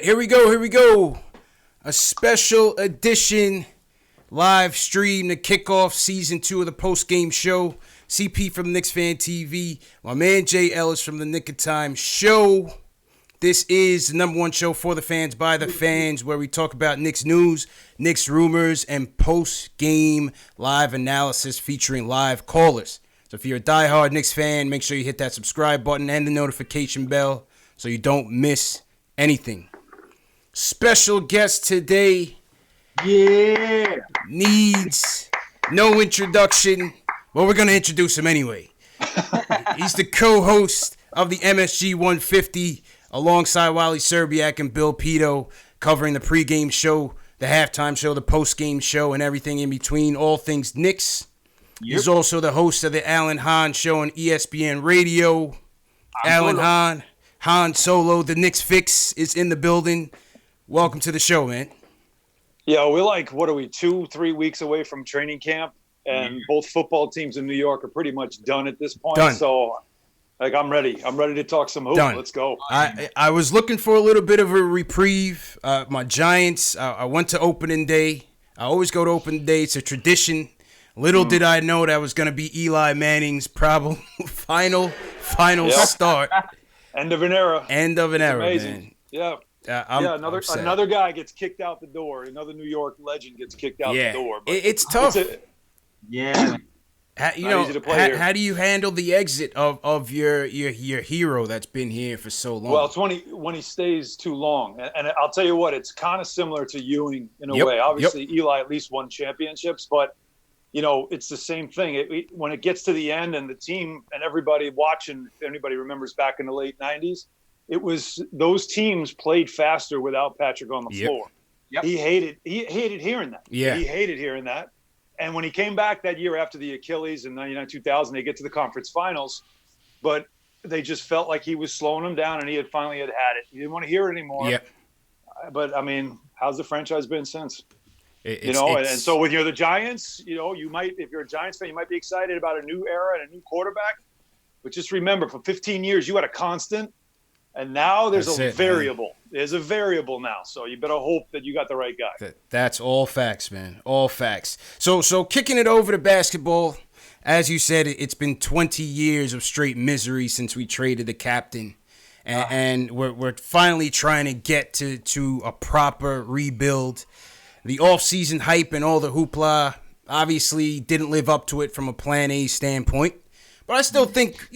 Here we go. A special edition live stream to kick off season 2 of the post-game show. CP from Knicks Fan TV, my man Jay Ellis from the Nick of Time show. This is the number one show for the fans, by the fans, where we talk about Knicks news, Knicks rumors, and post-game live analysis featuring live callers. So if you're a diehard Knicks fan, make sure you hit that subscribe button and the notification bell so you don't miss anything. Special guest today. Yeah. Needs no introduction. Well, we're going to introduce him anyway. He's the co-host of the MSG 150 alongside Wally Serbiak and Bill Pito, covering the pregame show, the halftime show, the postgame show, and everything in between, all things Knicks. Yep. He's also the host of the Hahn show on ESPN Radio. Hahn Solo, the Knicks Fix, is in the building. Welcome to the show, man. Yeah, we're like, 2-3 weeks away from training camp, and both football teams in New York are pretty much done at this point. Done. So, I'm ready. I'm ready to talk some hoops. Let's go. I was looking for a little bit of a reprieve. My Giants, I went to opening day. I always go to opening day. It's a tradition. Little did I know that was going to be Eli Manning's probable final start. End of an era. Amazing. Man. Yeah. Another guy gets kicked out the door. Another New York legend gets kicked out the door. But it's tough. How do you handle the exit of your hero that's been here for so long? Well, it's when he stays too long. And I'll tell you what, it's kind of similar to Ewing in a way. Obviously, Eli at least won championships, but it's the same thing. When it gets to the end and the team and everybody watching, if anybody remembers back in the late 90s, it was those teams played faster without Patrick on the floor. Yep. He hated hearing that. Yeah. He hated hearing that. And when he came back that year after the Achilles in 99-2000, they get to the conference finals, but they just felt like he was slowing them down and he had finally had it. He didn't want to hear it anymore. Yep. But, how's the franchise been since? And so with the Giants, you might, if you're a Giants fan, you might be excited about a new era and a new quarterback. But just remember, for 15 years, you had a constant. And now there's a variable. Man. There's a variable now, so you better hope that you got the right guy. That's all facts, man. All facts. So kicking it over to basketball, as you said, it's been 20 years of straight misery since we traded the captain, and we're finally trying to get to a proper rebuild. The offseason hype and all the hoopla obviously didn't live up to it from a Plan A standpoint, but I still think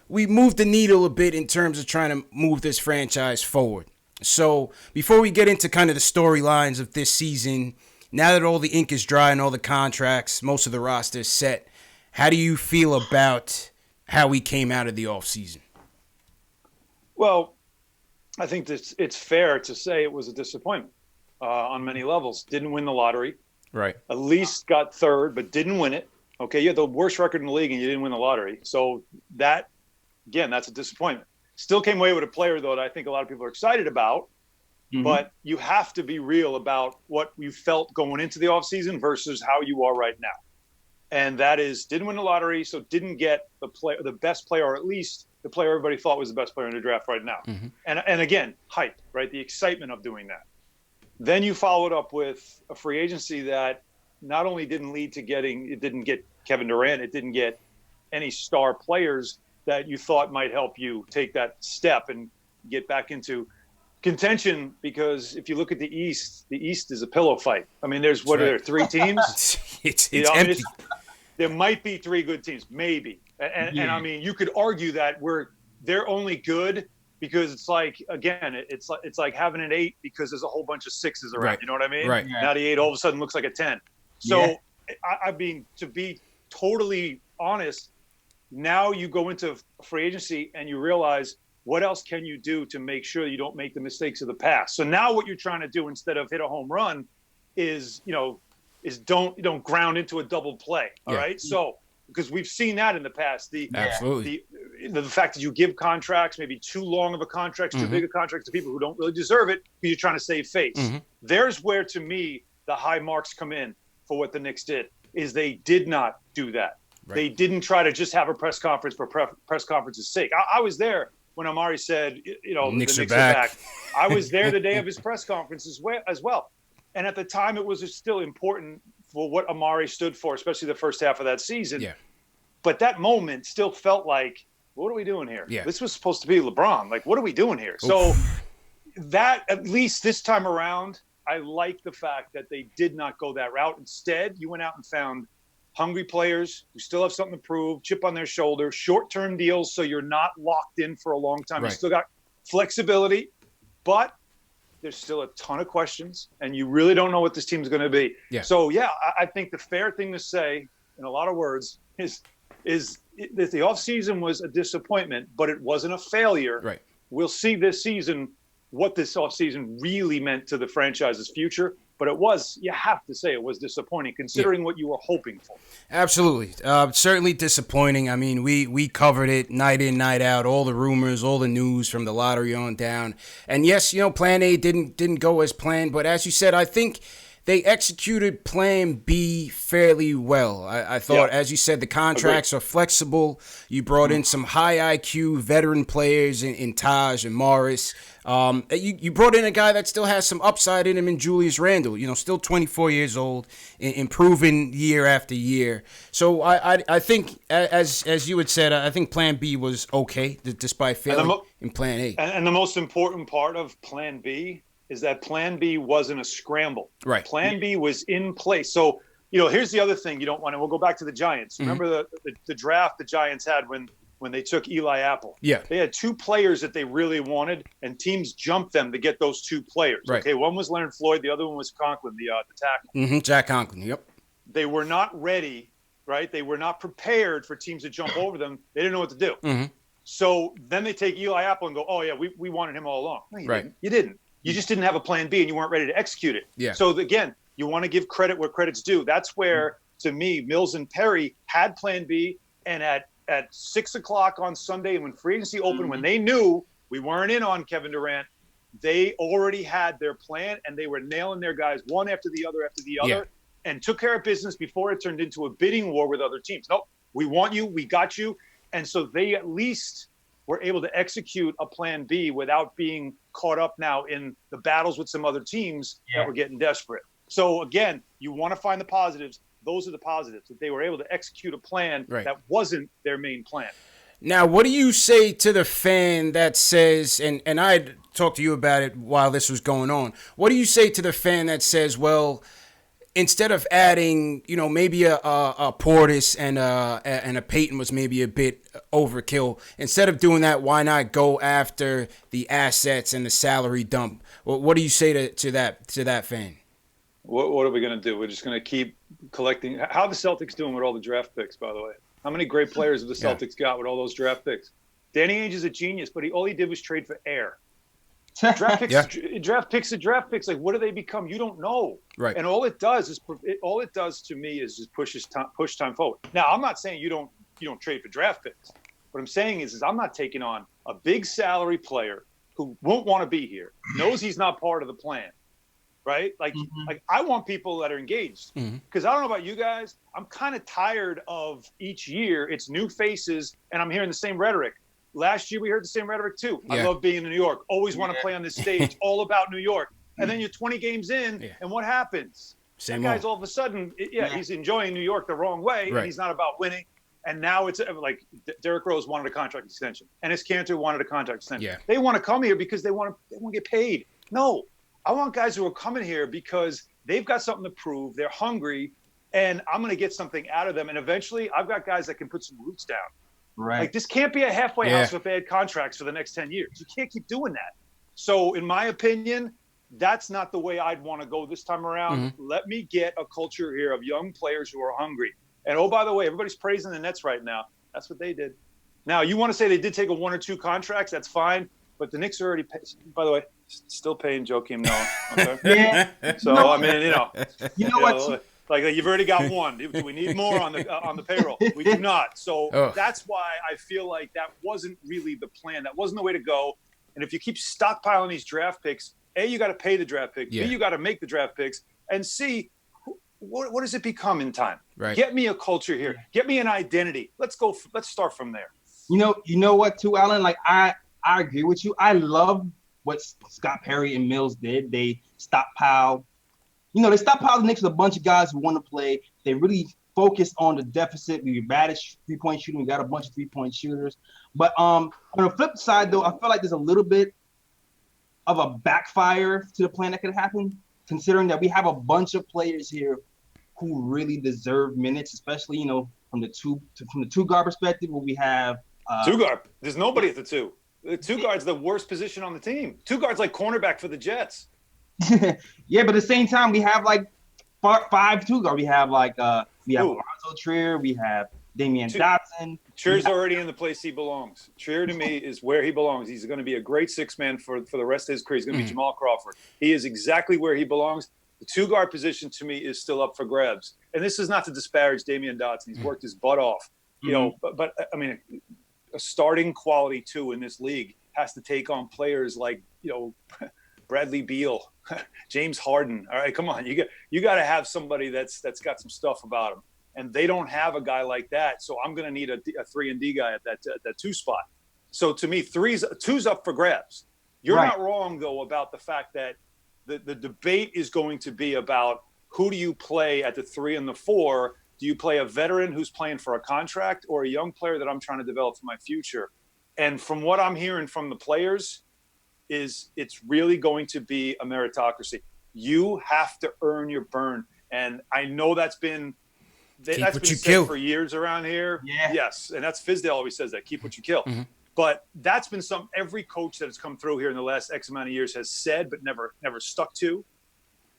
we moved the needle a bit in terms of trying to move this franchise forward. So before we get into kind of the storylines of this season, now that all the ink is dry and all the contracts, most of the roster is set, how do you feel about how we came out of the offseason? Well, I think it's fair to say it was a disappointment on many levels. Didn't win the lottery. Right. At least got third, but didn't win it. Okay, you had the worst record in the league and you didn't win the lottery. So that, again, that's a disappointment. Still came away with a player, though, that I think a lot of people are excited about. Mm-hmm. But you have to be real about what you felt going into the offseason versus how you are right now. And that is, didn't win the lottery, so didn't get the best player, or at least the player everybody thought was the best player in the draft right now. Mm-hmm. And again, hype, right? The excitement of doing that. Then you followed up with a free agency that not only didn't didn't get Kevin Durant, it didn't get any star players that you thought might help you take that step and get back into contention. Because if you look at the East is a pillow fight. There's are there, 3 teams? it's empty. There might be 3 good teams, maybe. And you could argue that they're only good because it's like, again, it's like having an 8 because there's a whole bunch of 6s around. Right. You know what I mean? Right. Now the 8 all of a sudden looks like a 10. So, to be totally honest, now you go into free agency and you realize what else can you do to make sure you don't make the mistakes of the past. So now what you're trying to do instead of hit a home run is don't ground into a double play. All right. So because we've seen that in the past, absolutely the fact that you give contracts, maybe too long of a contract, too big a contract to people who don't really deserve it because you're trying to save face. Mm-hmm. There's where, to me, the high marks come in for what the Knicks did, is they did not do that. Right. They didn't try to just have a press conference for press conference's sake. I was there when Amari said, the Knicks Knicks are are back. back. I was there the day of his press conference as well. And at the time, it was still important for what Amari stood for, especially the first half of that season. Yeah. But that moment still felt like, what are we doing here? Yeah. This was supposed to be LeBron. Like, what are we doing here? Oof. So that, at least this time around, I like the fact that they did not go that route. Instead, you went out and found hungry players who still have something to prove, chip on their shoulder, short-term deals so you're not locked in for a long time. Right. You still got flexibility, but there's still a ton of questions, and you really don't know what this team's going to be. Yeah. So, I think the fair thing to say, in a lot of words, is that the offseason was a disappointment, but it wasn't a failure. Right. We'll see this season what this offseason really meant to the franchise's future. But you have to say it was disappointing considering what you were hoping for. Absolutely. Certainly disappointing. I mean, we covered it night in, night out, all the rumors, all the news from the lottery on down. And yes, plan A didn't go as planned. But as you said, I think they executed plan B fairly well. I thought, as you said, the contracts are flexible. You brought in some high IQ veteran players in Taj and Morris. You brought in a guy that still has some upside in him in Julius Randle, still 24 years old, improving year after year. So I think, as you had said, I think plan B was okay, despite failing in plan A. And the most important part of plan B is that plan B wasn't a scramble. Right. Plan B was in place. So, here's the other thing you don't want to – we'll go back to the Giants. Mm-hmm. Remember the draft the Giants had when they took Eli Apple? Yeah. They had two players that they really wanted, and teams jumped them to get those two players. Right. Okay, one was Leonard Floyd. The other one was Conklin, the tackle. Mm-hmm. Jack Conklin, yep. They were not ready, right? They were not prepared for teams to jump over them. They didn't know what to do. Mm-hmm. So then they take Eli Apple and go, oh, yeah, we wanted him all along. No, you didn't. You didn't. You just didn't have a plan B and you weren't ready to execute it. Yeah. So again, you want to give credit where credit's due. That's where, to me, Mills and Perry had plan B, and at 6 o'clock on Sunday, and when free agency opened, when they knew we weren't in on Kevin Durant, they already had their plan, and they were nailing their guys one after the other, and took care of business before it turned into a bidding war with other teams. Nope, we want you, we got you. And so they at least were able to execute a plan B without being caught up now in the battles with some other teams that were getting desperate. So again, you want to find the positives. Those are the positives, that they were able to execute a plan that wasn't their main plan. Now, what do you say to the fan that says, and I talked to you about it while this was going on, what do you say to the fan that says, well, instead of adding, maybe a Portis and a Peyton was maybe a bit overkill, instead of doing that, why not go after the assets and the salary dump? What do you say to that fan? What are we going to do? We're just going to keep collecting. How are the Celtics doing with all the draft picks, by the way? How many great players have the Celtics got with all those draft picks? Danny Ainge is a genius, but all he did was trade for air. Draft picks. Like, what do they become? You don't know. Right. And all it does to me is just push time forward. Now, I'm not saying you don't trade for draft picks. What I'm saying is I'm not taking on a big salary player who won't want to be here, knows he's not part of the plan. Right? Like I want people that are engaged, because I don't know about you guys. I'm kind of tired of each year it's new faces and I'm hearing the same rhetoric. Last year we heard the same rhetoric too. I love being in New York. Always want to play on this stage. All about New York. And then you're 20 games in, and what happens? That guy's all of a sudden, he's enjoying New York the wrong way, and he's not about winning. And now it's like Derrick Rose wanted a contract extension, and his Cantor wanted a contract extension. Yeah. They want to come here because they want to get paid. No. I want guys who are coming here because they've got something to prove. They're hungry, and I'm going to get something out of them. And eventually, I've got guys that can put some roots down. Right. Like, this can't be a halfway house with bad contracts for the next 10 years. You can't keep doing that. So, in my opinion, that's not the way I'd want to go this time around. Let me get a culture here of young players who are hungry. And, oh, by the way, everybody's praising the Nets right now. That's what they did. Now, you want to say they did take a 1 or 2 contracts. That's fine. But the Knicks are already by the way, still paying Joakim Noah. Okay? So, I mean, you know what? Like you've already got one. Do we need more on the payroll? We do not. So that's why I feel like that wasn't really the plan. That wasn't the way to go. And if you keep stockpiling these draft picks, A, you got to pay the draft picks. B, you got to make the draft picks. And C, what does it become in time? Right. Get me a culture here. Get me an identity. Let's start from there. You know what, too, Alan? Like I I agree with you. I love what Scott Perry and Mills did. They stockpiled. They stockpiled the Knicks with a bunch of guys who want to play. They really focused on the deficit. We were bad at three-point shooting. We got a bunch of three-point shooters. But on the flip side, though, I feel like there's a little bit of a backfire to the plan that could happen, considering that we have a bunch of players here who really deserve minutes, especially, from the two guard perspective, where we have two guard. There's nobody at the two. The two guard's the worst position on the team. Two guard's like cornerback for the Jets. Yeah, but at the same time, we have like five two guard. We have Alonzo Trier. We have Damian Dotson. Trier's already in the place he belongs. Trier, to me, is where he belongs. He's going to be a great six-man for the rest of his career. He's going to be Jamal Crawford. He is exactly where he belongs. The two-guard position, to me, is still up for grabs. And this is not to disparage Damian Dotson. He's worked his butt off. But I mean, a starting quality two in this league has to take on players like, Bradley Beal, James Harden. All right, come on. You got to have somebody that's got some stuff about him. And they don't have a guy like that. So I'm going to need a 3-and-D guy at that two spot. So to me, two's up for grabs. You're not wrong, though, about the fact that the debate is going to be about who do you play at the 3 and the 4? Do you play a veteran who's playing for a contract or a young player that I'm trying to develop for my future? And from what I'm hearing from the players, it's really going to be a meritocracy. You have to earn your burn. And I know that's been said for years around here. Yeah. Yes. And that's Fizdale always says that, keep what you kill. Mm-hmm. But that's been every coach that has come through here in the last X amount of years has said, but never stuck to.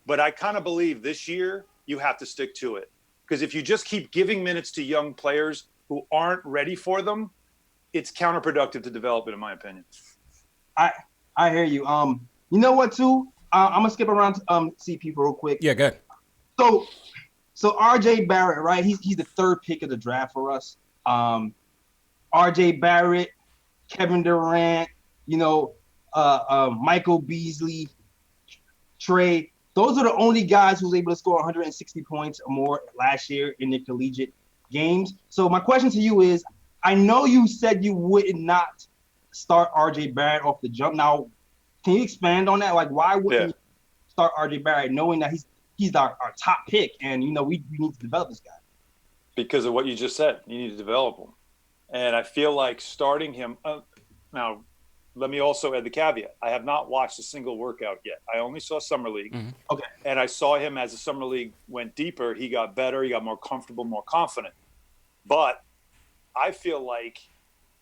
But I kind of believe this year you have to stick to it. Because if you just keep giving minutes to young players who aren't ready for them, it's counterproductive to develop it, in my opinion. I hear you. You know what, too? I'm gonna skip around to see people real quick. Yeah, good. So RJ Barrett, right? He's the third pick of the draft for us. RJ Barrett, Kevin Durant, Michael Beasley, Trey. Those are the only guys who was able to score 160 points or more last year in their collegiate games. So my question to you is, I know you said you would not start RJ Barrett off the jump. Now, can you expand on that? Like, why wouldn't you start RJ Barrett knowing that he's our top pick and, we need to develop this guy? Because of what you just said. You need to develop him. And I feel like starting him now, let me also add the caveat. I have not watched a single workout yet. I only saw Summer League. Mm-hmm. Okay. And I saw him as the Summer League went deeper. He got better. He got more comfortable, more confident. But I feel like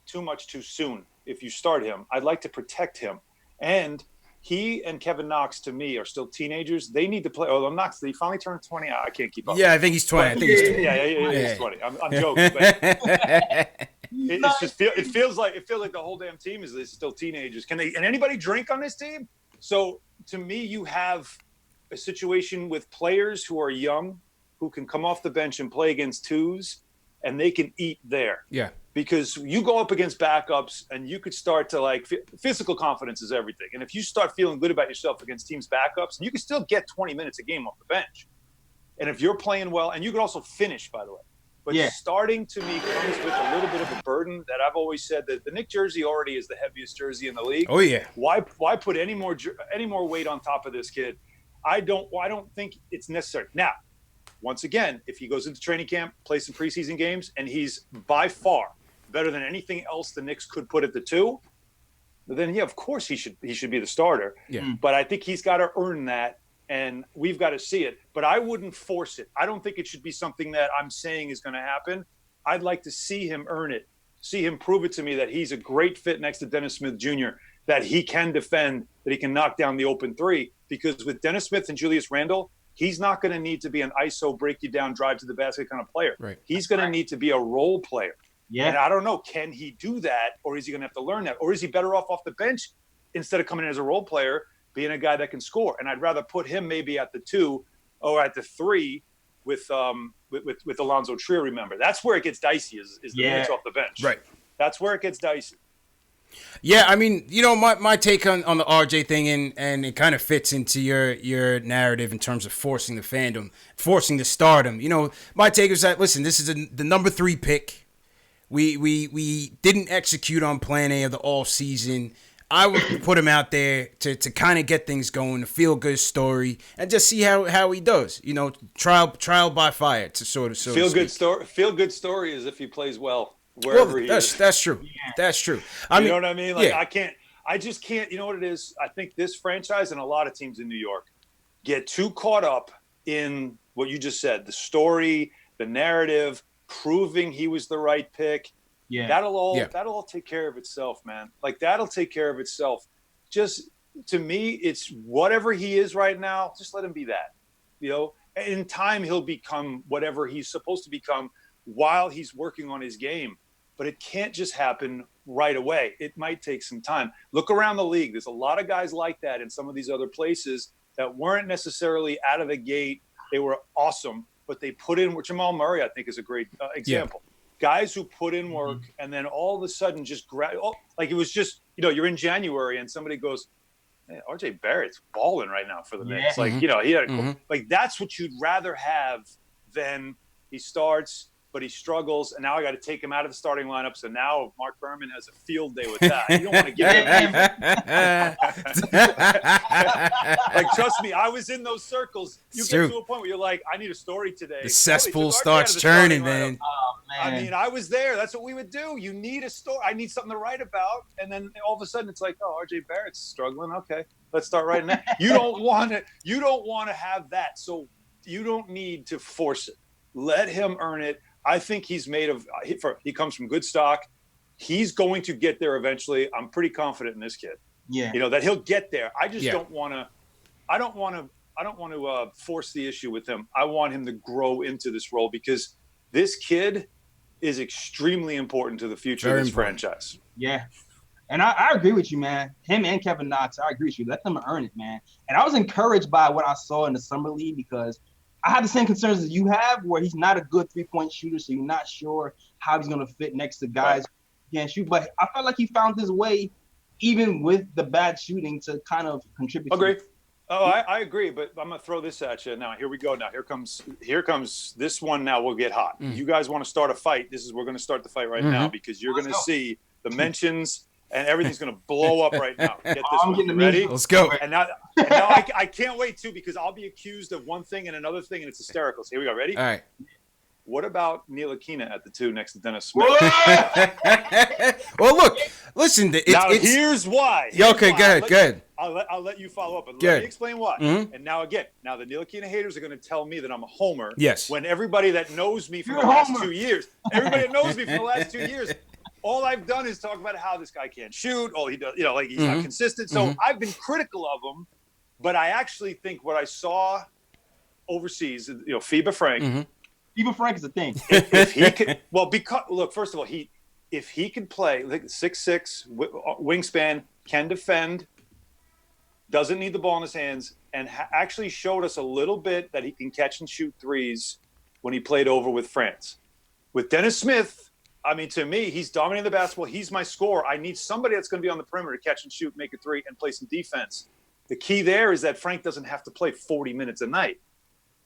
too much too soon if you start him. I'd like to protect him. And he and Kevin Knox, to me, are still teenagers. They need to play. Although Knox, he finally turned 20. I can't keep up. Yeah, I think he's 20. He's 20. I'm joking. But it feels like the whole damn team is still teenagers. Can anybody drink on this team? So to me, you have a situation with players who are young, who can come off the bench and play against twos, and they can eat there. Yeah. Because you go up against backups and you could start to physical confidence is everything. And if you start feeling good about yourself against teams' backups, and you can still get 20 minutes a game off the bench. And if you're playing well, and you can also finish, by the way. But starting to me comes with a little bit of a burden that I've always said that the Knick jersey already is the heaviest jersey in the league. Oh yeah. Why put any more weight on top of this kid? I don't think it's necessary. Now, once again, if he goes into training camp, plays some preseason games, and he's by far better than anything else the Knicks could put at the 2, then of course he should be the starter. Yeah. But I think he's got to earn that, and we've got to see it. But I wouldn't force it. I don't think it should be something that I'm saying is going to happen. I'd like to see him earn it, see him prove it to me that he's a great fit next to Dennis Smith Jr., that he can defend, that he can knock down the open 3. Because with Dennis Smith and Julius Randle, he's not going to need to be an ISO, break you down, drive to the basket kind of player. Right. He's going to need to be a role player. Yeah. And I don't know, can he do that, or is he going to have to learn that? Or is he better off the bench instead of coming in as a role player, being a guy that can score? And I'd rather put him maybe at the 2 or at the 3 with Alonzo Trier, remember. That's where it gets dicey is the minutes off the bench. Right. That's where it gets dicey. Yeah, I mean, my take on the RJ thing, and it kind of fits into your narrative in terms of forcing the fandom, forcing the stardom. My take is that, listen, this is the number 3 pick. We didn't execute on plan A of the all season. I would put him out there to kind of get things going, a feel good story, and just see how he does. You know, trial by fire, to sort of feel good story. Feel good story is if he plays well wherever he is. That's true. Yeah. That's true. You know what I mean? Like I just can't. You know what it is? I think this franchise and a lot of teams in New York get too caught up in what you just said, the story, the narrative, proving he was the right pick. Yeah, that'll all take care of itself, man. Like that'll take care of itself. Just to me, it's whatever he is right now. Just let him be that. You know, in time he'll become whatever he's supposed to become while he's working on his game. But it can't just happen right away. It might take some time. Look around the league. There's a lot of guys like that in some of these other places that weren't necessarily out of the gate. They were awesome, but they put in. Jamal Murray, I think, is a great example. Yeah. Guys who put in work and then all of a sudden just like it was just, you know, you're in January and somebody goes, hey, RJ Barrett's balling right now for the Knicks. Like, you know, he had like that's what you'd rather have than he starts, but he struggles, and now I got to take him out of the starting lineup. So now Mark Berman has a field day with that. You don't want to give him. Like, trust me, I was in those circles. You get to a point where you're like, I need a story today. The cesspool starts churning, man. Oh, man. I mean, I was there. That's what we would do. You need a story. I need something to write about, and then all of a sudden it's like, oh, RJ Barrett's struggling. Okay, let's start writing that. You don't want to have that. So you don't need to force it. Let him earn it. I think he's he comes from good stock. He's going to get there eventually. I'm pretty confident in this kid. Yeah. You know, that he'll get there. I just don't want to force the issue with him. I want him to grow into this role because this kid is extremely important to the future of this franchise. Yeah. And I agree with you, man. Him and Kevin Knox, I agree with you. Let them earn it, man. And I was encouraged by what I saw in the summer league because I have the same concerns as you have, where he's not a good three-point shooter, so you're not sure how he's going to fit next to guys who can't shoot. But I felt like he found his way, even with the bad shooting, to kind of contribute. Agree. I agree, but I'm going to throw this at you. Now, here we go. Now, here comes this one. Now we'll get hot. You guys want to start a fight. We're going to start the fight right now because you're going to see the mentions and everything's going to blow up right now. Get this one. Ready? Let's go. And now I can't wait, too, because I'll be accused of one thing and another thing, and it's hysterical. So here we go. Ready? All right. What about Ntilikina at the 2 next to Dennis Smith? Well, look, listen. Here's why. Okay, go ahead. I'll let you follow up, but let me explain why. And now the Ntilikina haters are going to tell me that I'm a homer. Yes. When everybody that knows me for the last 2 years, all I've done is talk about how this guy can't shoot. All he does, you know, like he's not consistent. So I've been critical of him, but I actually think what I saw overseas, you know, FIBA Frank. FIBA Frank is a thing. If he could, first of all, if he could play like 6'6", wingspan, can defend, doesn't need the ball in his hands, and actually showed us a little bit that he can catch and shoot threes when he played over with France. With Dennis Smith, I mean, to me, he's dominating the basketball. He's my scorer. I need somebody that's going to be on the perimeter, catch and shoot, make a three, and play some defense. The key there is that Frank doesn't have to play 40 minutes a night.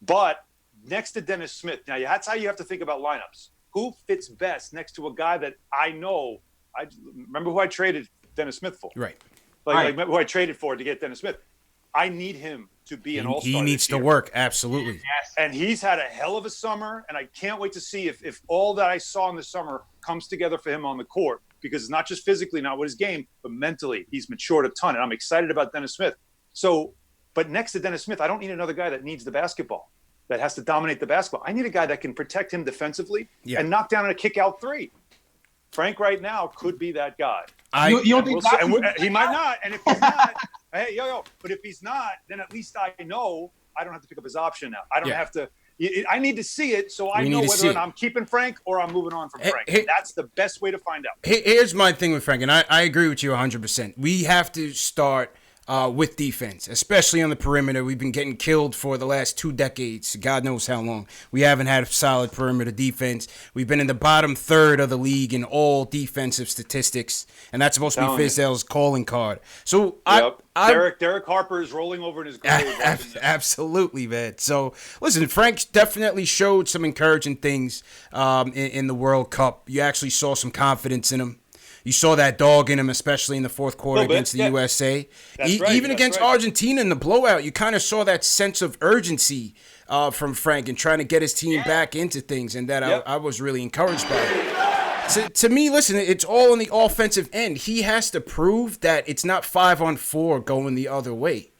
But next to Dennis Smith, now that's how you have to think about lineups. Who fits best next to a guy that I know? I remember who I traded Dennis Smith for. Right. Like who I traded for to get Dennis Smith. I need him to be an all-star. He needs to work, absolutely. Yes. And he's had a hell of a summer, and I can't wait to see if all that I saw in the summer comes together for him on the court, because it's not just physically, not with his game, but mentally. He's matured a ton, and I'm excited about Dennis Smith. So, but next to Dennis Smith, I don't need another guy that needs the basketball, that has to dominate the basketball. I need a guy that can protect him defensively and knock down a kick-out three. Frank right now could be that guy. You don't think he might not, and if he's not, hey, but if he's not, then at least I know I don't have to pick up his option now. I don't have to. I need to see it so I know whether I'm keeping Frank or I'm moving on from Frank. That's the best way to find out. Here's my thing with Frank, and I agree with you 100%. We have to start with defense, especially on the perimeter. We've been getting killed for the last 2 decades. God knows how long. We haven't had a solid perimeter defense. We've been in the bottom third of the league in all defensive statistics, and that's supposed to be Fizdale's calling card. So Derek Harper is rolling over in his grave. Absolutely, man. So listen, Frank definitely showed some encouraging things in the World Cup. You actually saw some confidence in him. You saw that dog in him, especially in the fourth quarter against the USA. Even against Argentina in the blowout, you kind of saw that sense of urgency from Frank and trying to get his team back into things, and that I was really encouraged by it. To me, listen, it's all on the offensive end. He has to prove that it's not 5-on-4 going the other way.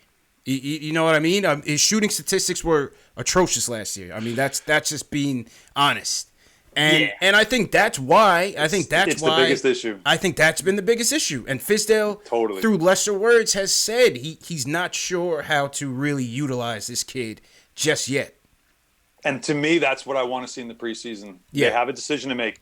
You know what I mean? His shooting statistics were atrocious last year. I mean, that's just being honest. And I think that's why. It's the biggest issue. I think that's been the biggest issue. And Fizdale, through lesser words, has said he's not sure how to really utilize this kid just yet. And to me, that's what I want to see in the preseason. Yeah. They have a decision to make.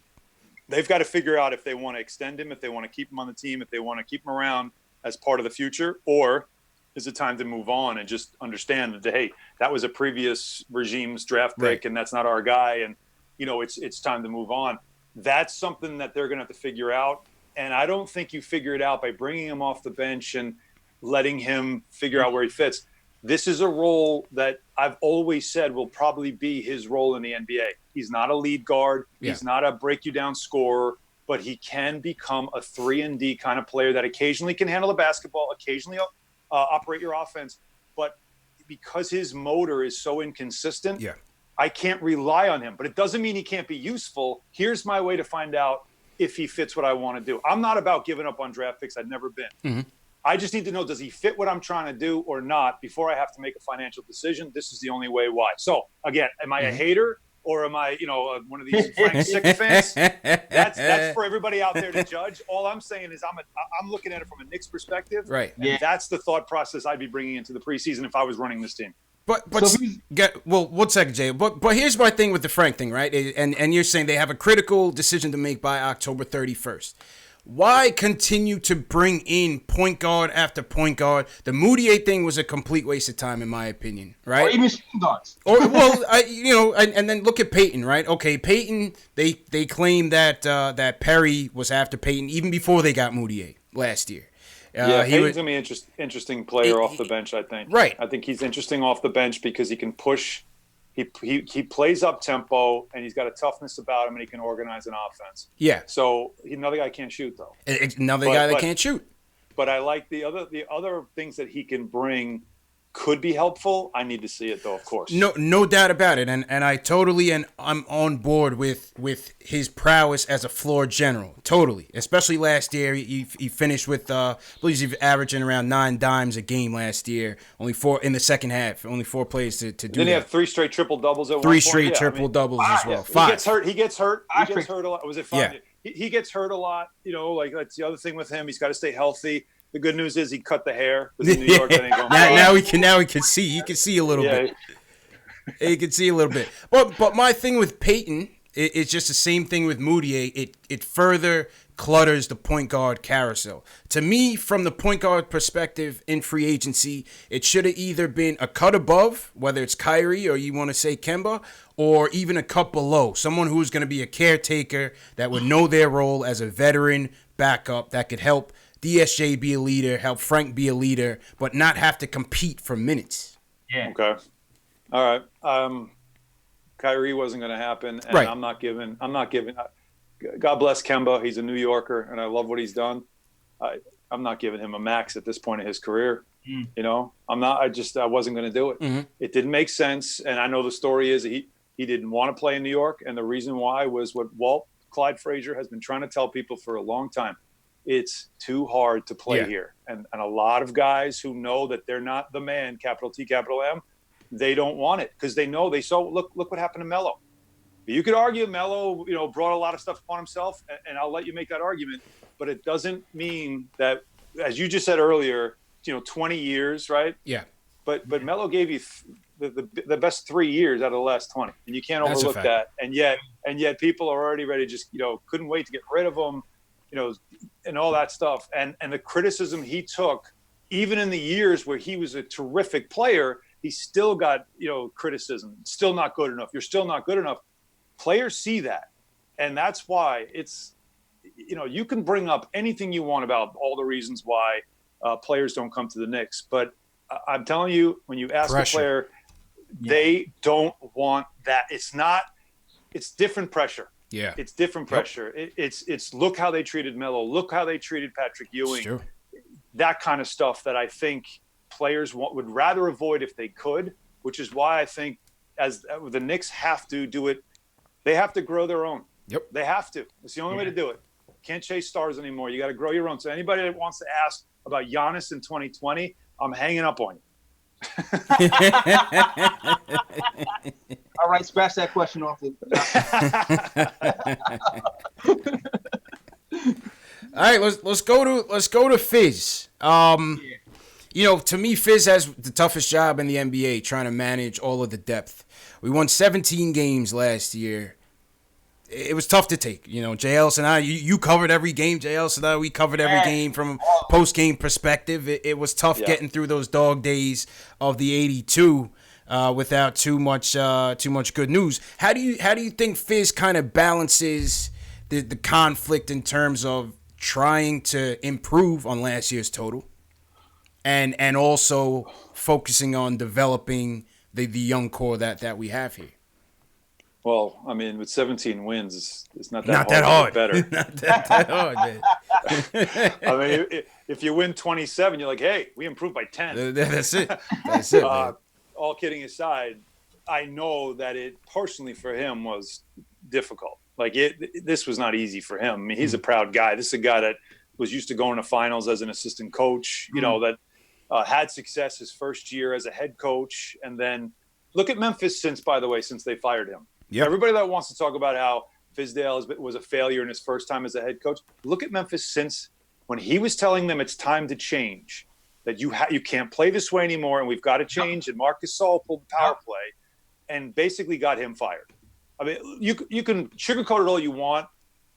They've got to figure out if they want to extend him, if they want to keep him on the team, if they want to keep him around as part of the future, or is it time to move on and just understand that, hey, that was a previous regime's draft pick, and that's not our guy, and it's time to move on. That's something that they're going to have to figure out. And I don't think you figure it out by bringing him off the bench and letting him figure out where he fits. This is a role that I've always said will probably be his role in the NBA. He's not a lead guard. Yeah. He's not a break-you-down scorer, but he can become a 3-and-D kind of player that occasionally can handle the basketball, occasionally operate your offense. But because his motor is so inconsistent, I can't rely on him, but it doesn't mean he can't be useful. Here's my way to find out if he fits what I want to do. I'm not about giving up on draft picks. I've never been. Mm-hmm. I just need to know, does he fit what I'm trying to do or not before I have to make a financial decision? This is the only way why. So, again, am I a hater or am I, one of these Frank sycophants? That's for everybody out there to judge. All I'm saying is I'm looking at it from a Knicks perspective. Right. And that's the thought process I'd be bringing into the preseason if I was running this team. But 1 second, Jay. But here's my thing with the Frank thing, right? And you're saying they have a critical decision to make by October 31st. Why continue to bring in point guard after point guard? The Moutier thing was a complete waste of time, in my opinion, right? Or even shooting guards. And then look at Peyton, right? Okay, Peyton. They claim that Perry was after Peyton even before they got Moutier last year. Peyton's going to be an interesting player off the bench, I think. Right. I think he's interesting off the bench because he can push. He plays up tempo, and he's got a toughness about him, and he can organize an offense. Yeah. So another guy can't shoot, though. Another guy that can't shoot. But I like the other things that he can bring could be helpful. I need to see it, though, of course. No doubt about it. And I totally I'm on board with his prowess as a floor general. Totally. Especially last year. He finished with, I believe he's averaging around 9 dimes a game last year. Only 4 in the second half. Only 4 plays to do that. Then he had 3 straight triple-doubles at 1 point. 3 straight triple-doubles as well. 5. He gets hurt a lot. Was it 5? Yeah. He gets hurt a lot. That's the other thing with him. He's got to stay healthy. The good news is he cut the hair. In New York, that ain't going now he can see. You can see a little bit. You can see a little bit. But my thing with Peyton is just the same thing with Moutier. It further clutters the point guard carousel. To me, from the point guard perspective in free agency, it should have either been a cut above, whether it's Kyrie or you want to say Kemba, or even a cut below. Someone who's going to be a caretaker that would know their role as a veteran backup that could help DSJ be a leader, help Frank be a leader, but not have to compete for minutes. Yeah. Okay. All right. Kyrie wasn't going to happen, and right. I'm not giving. God bless Kemba. He's a New Yorker, and I love what he's done. I'm not giving him a max at this point in his career. I'm not. I wasn't going to do it. Mm-hmm. It didn't make sense, and I know the story is he didn't want to play in New York, and the reason why was what Clyde Frazier has been trying to tell people for a long time. It's too hard to play here. And a lot of guys who know that they're not the man, capital T, capital M, they don't want it because they know look what happened to Melo. You could argue Melo, brought a lot of stuff upon himself, and I'll let you make that argument, but it doesn't mean that, as you just said earlier, 20 years, right? Yeah. But Melo gave you the best 3 years out of the last 20, and you can't overlook that. And yet people are already ready, just couldn't wait to get rid of him. And all that stuff. And the criticism he took even in the years where he was a terrific player, he still got, criticism. Still not good enough. You're still not good enough. Players see that. And that's why it's, you can bring up anything you want about all the reasons why players don't come to the Knicks. But I'm telling you, when you ask Pressure. a player, they don't want that. It's different pressure. Yeah. It's different pressure. It's look how they treated Melo. Look how they treated Patrick Ewing. That kind of stuff that I think players would rather avoid if they could, which is why I think as the Knicks have to do it, they have to grow their own. Yep. They have to. It's the only way to do it. Can't chase stars anymore. You got to grow your own. So anybody that wants to ask about Giannis in 2020, I'm hanging up on you. All right, scratch that question off. All right, let's go to Fizz. To me, Fizz has the toughest job in the NBA, trying to manage all of the depth. We won 17 games last year. It was tough to take. JL and I, you covered every game. JL and I, we covered every game from a post-game perspective. It was tough getting through those dog days of the 82 without too much good news. How do you think Fizz kind of balances the conflict in terms of trying to improve on last year's total and also focusing on developing the young core that we have here? Well, I mean, with 17 wins, it's not that hard. hard. Better. Not that hard, man. I mean, if you win 27, you're like, hey, we improved by 10. That's it. That's it, man. All kidding aside, I know that it personally for him was difficult. Like this was not easy for him. I mean, he's a proud guy. This is a guy that was used to going to finals as an assistant coach, that had success his first year as a head coach. And then look at Memphis since they fired him. Yep. Everybody that wants to talk about how Fizdale was a failure in his first time as a head coach, look at Memphis since when he was telling them it's time to change, that you can't play this way anymore and we've got to change. And Marc Gasol pulled the power play and basically got him fired. I mean, you can sugarcoat it all you want.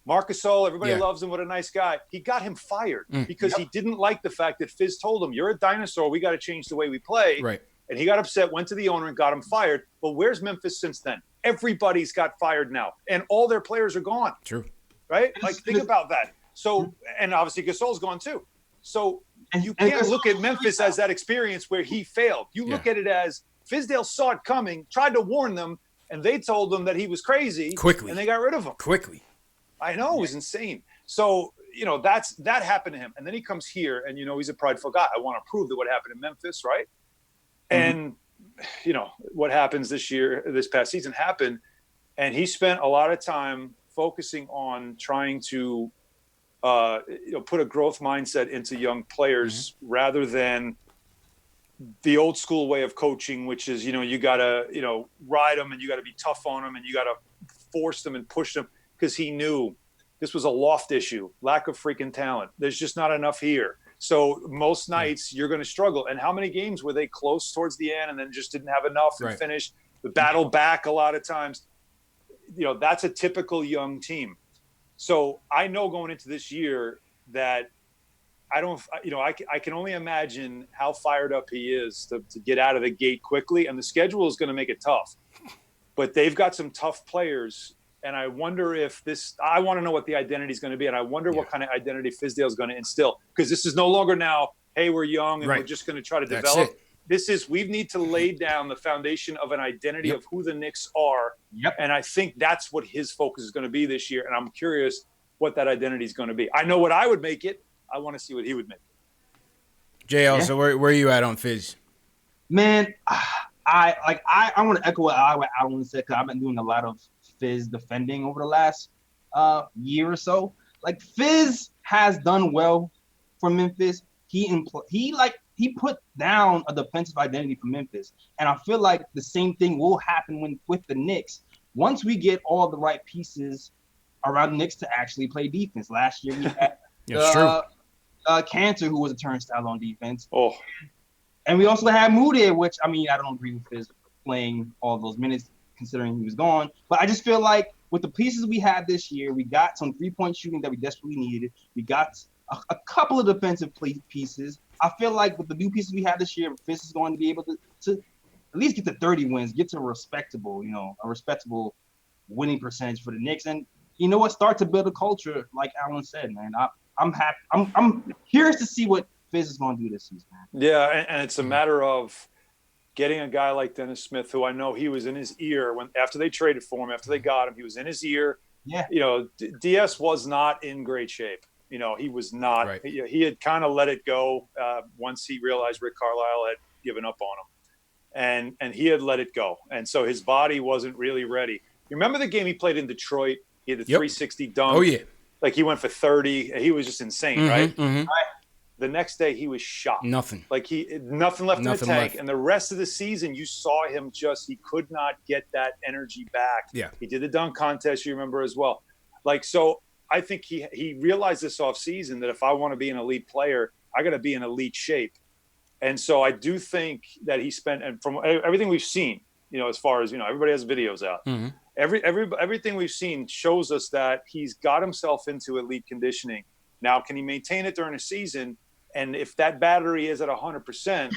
Marc Gasol, everybody loves him. What a nice guy. He got him fired because he didn't like the fact that Fizz told him, you're a dinosaur. We got to change the way we play. Right. And he got upset, went to the owner and got him fired. But where's Memphis since then? Everybody's got fired now. And all their players are gone. True. Right? Like, think about that. So, and obviously Gasol's gone too. So you can't look at Memphis as that experience where he failed. You look at it as Fizdale saw it coming, tried to warn them, and they told him that he was crazy. Quickly. And they got rid of him. Quickly. I know. It was insane. So, that happened to him. And then he comes here and, he's a prideful guy. I want to prove that what happened in Memphis, right? And, what happens this past season happened. And he spent a lot of time focusing on trying to, put a growth mindset into young players rather than the old school way of coaching, which is, you got to, ride them and you got to be tough on them and you got to force them and push them, because he knew this was a loft issue, lack of freaking talent. There's just not enough here. So most nights you're going to struggle. And how many games were they close towards the end and then just didn't have enough and finished the battle back a lot of times? That's a typical young team. So I know going into this year that I can only imagine how fired up he is to get out of the gate quickly. And the schedule is going to make it tough. But they've got some tough players. And I wonder I want to know what the identity is going to be. And I wonder what kind of identity Fizdale is going to instill. Because this is no longer now, hey, we're young and we're just going to try to develop. We need to lay down the foundation of an identity of who the Knicks are. Yep. And I think that's what his focus is going to be this year. And I'm curious what that identity is going to be. I know what I would make it. I want to see what he would make it. JL, so where are you at on Fizz? Man, I want to echo what I want to say, because I've been doing a lot of Fizz defending over the last year or so. Like, Fizz has done well for Memphis. He put down a defensive identity for Memphis, and I feel like the same thing will happen with the Knicks once we get all the right pieces around the Knicks to actually play defense. Last year we had Cantor, who was a turnstile on defense. Oh, and we also had Moody, which, I mean, I don't agree with Fizz playing all those minutes considering he was gone. But I just feel like with the pieces we had this year, we got some three-point shooting that we desperately needed. We got a couple of defensive pieces. I feel like with the new pieces we have this year, Fizz is going to be able to at least get to 30 wins, get to a respectable winning percentage for the Knicks. And you know what? Start to build a culture, like Alan said, man. I'm happy. I'm curious to see what Fizz is going to do this season, man. Yeah, and it's a matter of getting a guy like Dennis Smith, who I know he was in his ear after they traded for him, after they got him, he was in his ear. Yeah. DS was not in great shape. He was not. Right. He had kind of let it go once he realized Rick Carlisle had given up on him. And he had let it go. And so his body wasn't really ready. You remember the game he played in Detroit? He had the 360 dunk. Oh, yeah. Like he went for 30. He was just insane, right? Mm-hmm. The next day he was shot. Nothing. Like nothing left in the tank. And the rest of the season you saw him he could not get that energy back. Yeah. He did the dunk contest, you remember as well. So I think he realized this offseason that if I want to be an elite player, I got to be in elite shape. And so I do think that he spent, and from everything we've seen, as far as, everybody has videos out. Mm-hmm. Everything we've seen shows us that he's got himself into elite conditioning. Now, can he maintain it during a season? And if that battery is at 100%,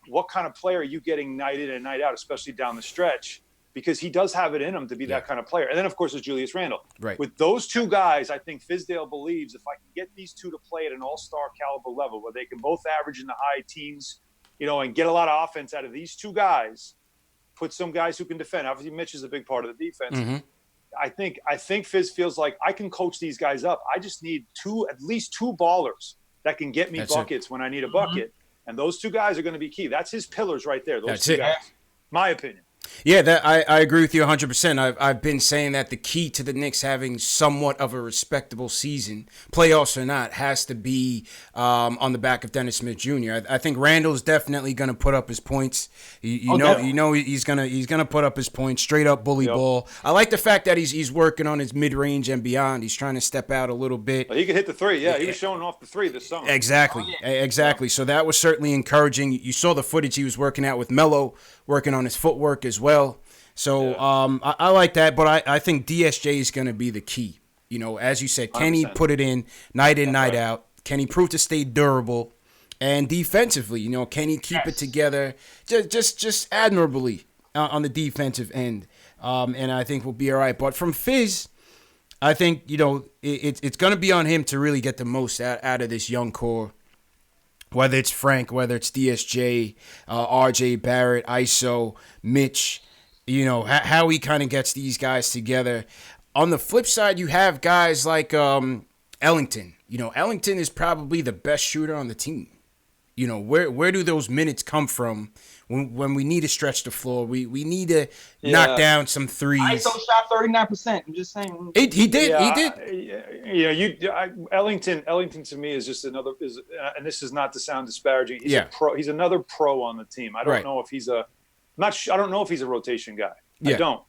what kind of player are you getting night in and night out, especially down the stretch? Because he does have it in him to be that kind of player. And then, of course, there's Julius Randle. Right. With those two guys, I think Fizdale believes if I can get these two to play at an all-star caliber level where they can both average in the high teens, and get a lot of offense out of these two guys, put some guys who can defend. Obviously, Mitch is a big part of the defense. Mm-hmm. I think Fizz feels like I can coach these guys up. I just need at least two ballers that can get me buckets when I need a bucket. Mm-hmm. And those two guys are going to be key. That's his pillars right there. Those two guys. My opinion. Yeah, I agree with you 100%. I've been saying that the key to the Knicks having somewhat of a respectable season, playoffs or not, has to be on the back of Dennis Smith Jr. I think Randall's definitely going to put up his points. He's gonna put up his points, straight up bully ball. I like the fact that he's working on his mid range and beyond. He's trying to step out a little bit. Well, he can hit the three. Yeah, he was showing off the three this summer. Exactly. So that was certainly encouraging. You saw the footage he was working out with Melo, working on his footwork as well. So I like that, but I think DSJ is going to be the key. As you said, can 100%. He put it in, night out? Can he prove to stay durable? And defensively, can he keep it together just admirably on the defensive end? And I think we'll be all right. But from Fizz, I think, it's going to be on him to really get the most out of this young core. Whether it's Frank, whether it's DSJ, RJ, Barrett, ISO, Mitch, how he kind of gets these guys together. On the flip side, you have guys like Ellington. Ellington is probably the best shooter on the team. Where do those minutes come from when we need to stretch the floor? We need to knock down some threes. ISO shot 39%. I'm just saying. He did. Ellington to me is just another. And this is not to sound disparaging. He's a pro. He's another pro on the team. I don't know if he's I don't know if he's a rotation guy. I don't.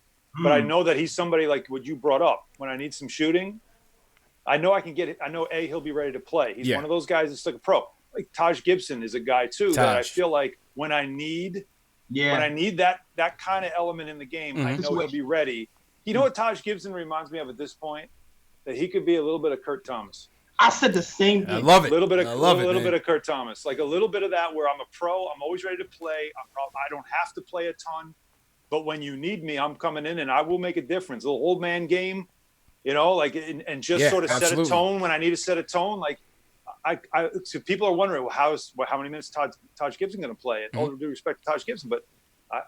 But I know that he's somebody like what you brought up. When I need some shooting, I know I can get it. I know he'll be ready to play. He's one of those guys that's like a pro. Like Taj Gibson is a guy too that I feel like when I need that kind of element in the game, I know he'll be ready. You know what Taj Gibson reminds me of at this point? That he could be a little bit of Kurt Thomas. I said the same thing. I love it. A little bit of Kurt Thomas. Like a little bit of that where I'm a pro. I'm always ready to play. I don't have to play a ton. But when you need me, I'm coming in and I will make a difference. A little old man game, and just sort of set a tone when I need to set a tone. Like, so people are wondering, well, how many minutes Taj Gibson going to play? And all due respect to Taj Gibson, but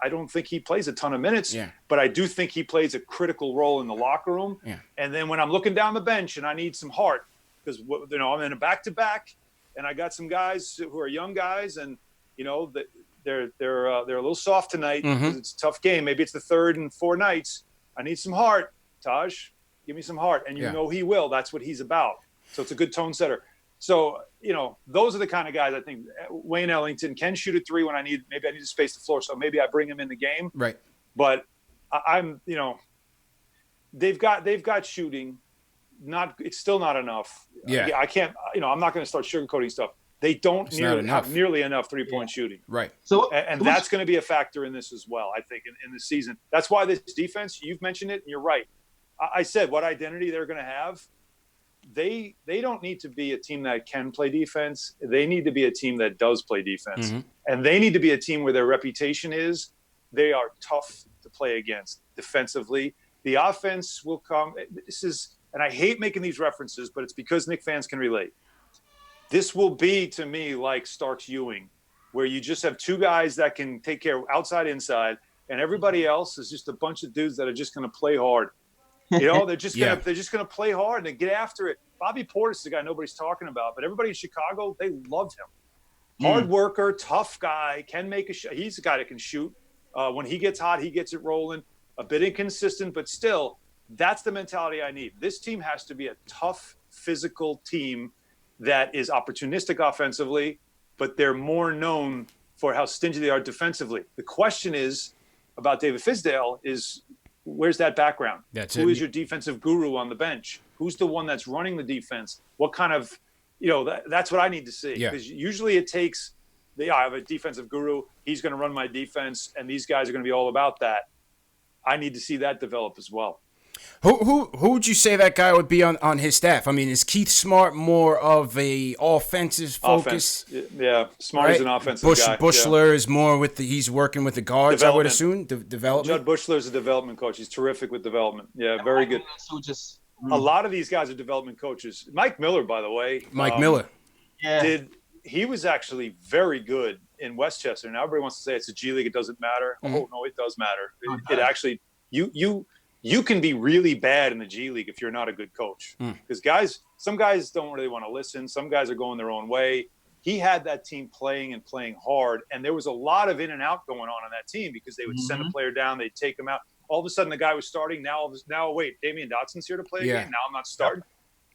I don't think he plays a ton of minutes. Yeah. But I do think he plays a critical role in the locker room. Yeah. And then when I'm looking down the bench and I need some heart, because I'm in a back-to-back, and I got some guys who are young guys, and they're a little soft tonight because it's a tough game. Maybe it's the third and 4 nights. I need some heart, Taj. Give me some heart, and he will. That's what he's about. So it's a good tone setter. So those are the kind of guys I think. Wayne Ellington can shoot a 3 when I need to space the floor. So maybe I bring him in the game. Right. But I'm they've got shooting. It's still not enough. Yeah. I can't. I'm not going to start sugarcoating stuff. They don't have nearly enough 3-point shooting. Right. So and that's going to be a factor in this as well. I think in the season. That's why this defense. You've mentioned it, and you're right. I said what identity they're going to have. they don't need to be a team that can play defense. They need to be a team that does play defense. Mm-hmm. And they need to be a team where their reputation is they are tough to play against defensively. The offense will come. And I hate making these references, but it's because Knick fans can relate. This will be, to me, like Starks Ewing, where you just have two guys that can take care of outside, inside, and everybody else is just a bunch of dudes that are just going to play hard. They're just gonna play hard and get after it. Bobby Portis is the guy nobody's talking about, but everybody in Chicago, they loved him. Hard worker, tough guy, can make a shot. He's a guy that can shoot. When he gets hot, he gets it rolling. A bit inconsistent, but still, that's the mentality I need. This team has to be a tough, physical team that is opportunistic offensively, but they're more known for how stingy they are defensively. The question is about David Fizdale is, where's that background? Who is your defensive guru on the bench? Who's the one that's running the defense? What kind of, that's what I need to see. Because usually it takes, I have a defensive guru. He's going to run my defense, and these guys are going to be all about that. I need to see that develop as well. Who would you say that guy would be on his staff? I mean, is Keith Smart more of a offensive focus? Yeah, Smart is an offensive guy. Bushler is more he's working with the guards, I would assume. Development. Judd Bushler is a development coach. He's terrific with development. Yeah, very good. A lot of these guys are development coaches. Mike Miller, by the way. Miller. He was actually very good in Westchester. Now everybody wants to say it's a G League, it doesn't matter. Mm-hmm. Oh no, it does matter. It actually you can be really bad in the G League if you're not a good coach. Because some guys don't really want to listen. Some guys are going their own way. He had that team playing hard, and there was a lot of in and out going on that team because they would send a player down, they'd take him out. All of a sudden, the guy was starting. Now wait, Damian Dotson's here to play again. Now I'm not starting.